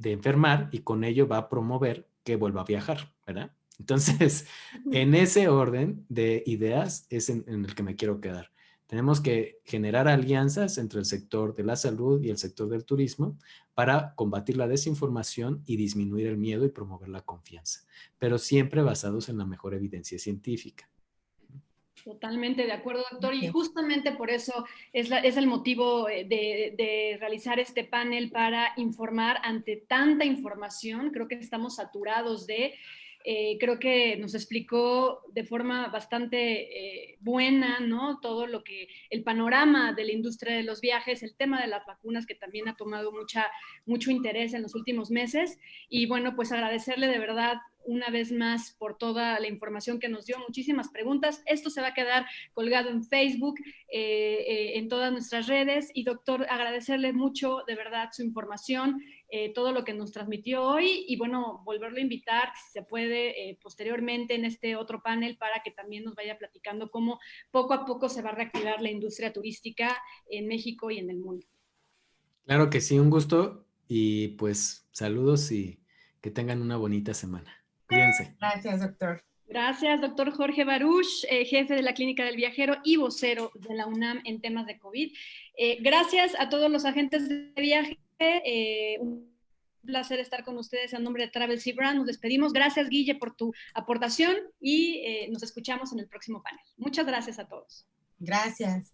enfermar y con ello va a promover que vuelva a viajar, ¿verdad? Entonces, en ese orden de ideas es en el que me quiero quedar. Tenemos que generar alianzas entre el sector de la salud y el sector del turismo para combatir la desinformación y disminuir el miedo y promover la confianza, pero siempre basados en la mejor evidencia científica. Totalmente de acuerdo, doctor. Y justamente por eso es el motivo de realizar este panel para informar ante tanta información. Creo que estamos saturados creo que nos explicó de forma bastante buena, ¿no? Todo el panorama de la industria de los viajes, el tema de las vacunas que también ha tomado mucho interés en los últimos meses. Y bueno, pues agradecerle de verdad una vez más por toda la información que nos dio, muchísimas preguntas. Esto se va a quedar colgado en Facebook, en todas nuestras redes. Y doctor, agradecerle mucho de verdad su información, todo lo que nos transmitió hoy y bueno, volverlo a invitar, si se puede, posteriormente en este otro panel para que también nos vaya platicando cómo poco a poco se va a reactivar la industria turística en México y en el mundo. Claro que sí, un gusto y pues saludos y que tengan una bonita semana. Cuídense. Gracias, doctor. Gracias, doctor Jorge Baruch, jefe de la Clínica del Viajero y vocero de la UNAM en temas de COVID. Gracias a todos los agentes de viaje. Un placer estar con ustedes en nombre de Travel Sea Brand. Nos despedimos. Gracias, Guille, por tu aportación y nos escuchamos en el próximo panel. Muchas gracias a todos. Gracias.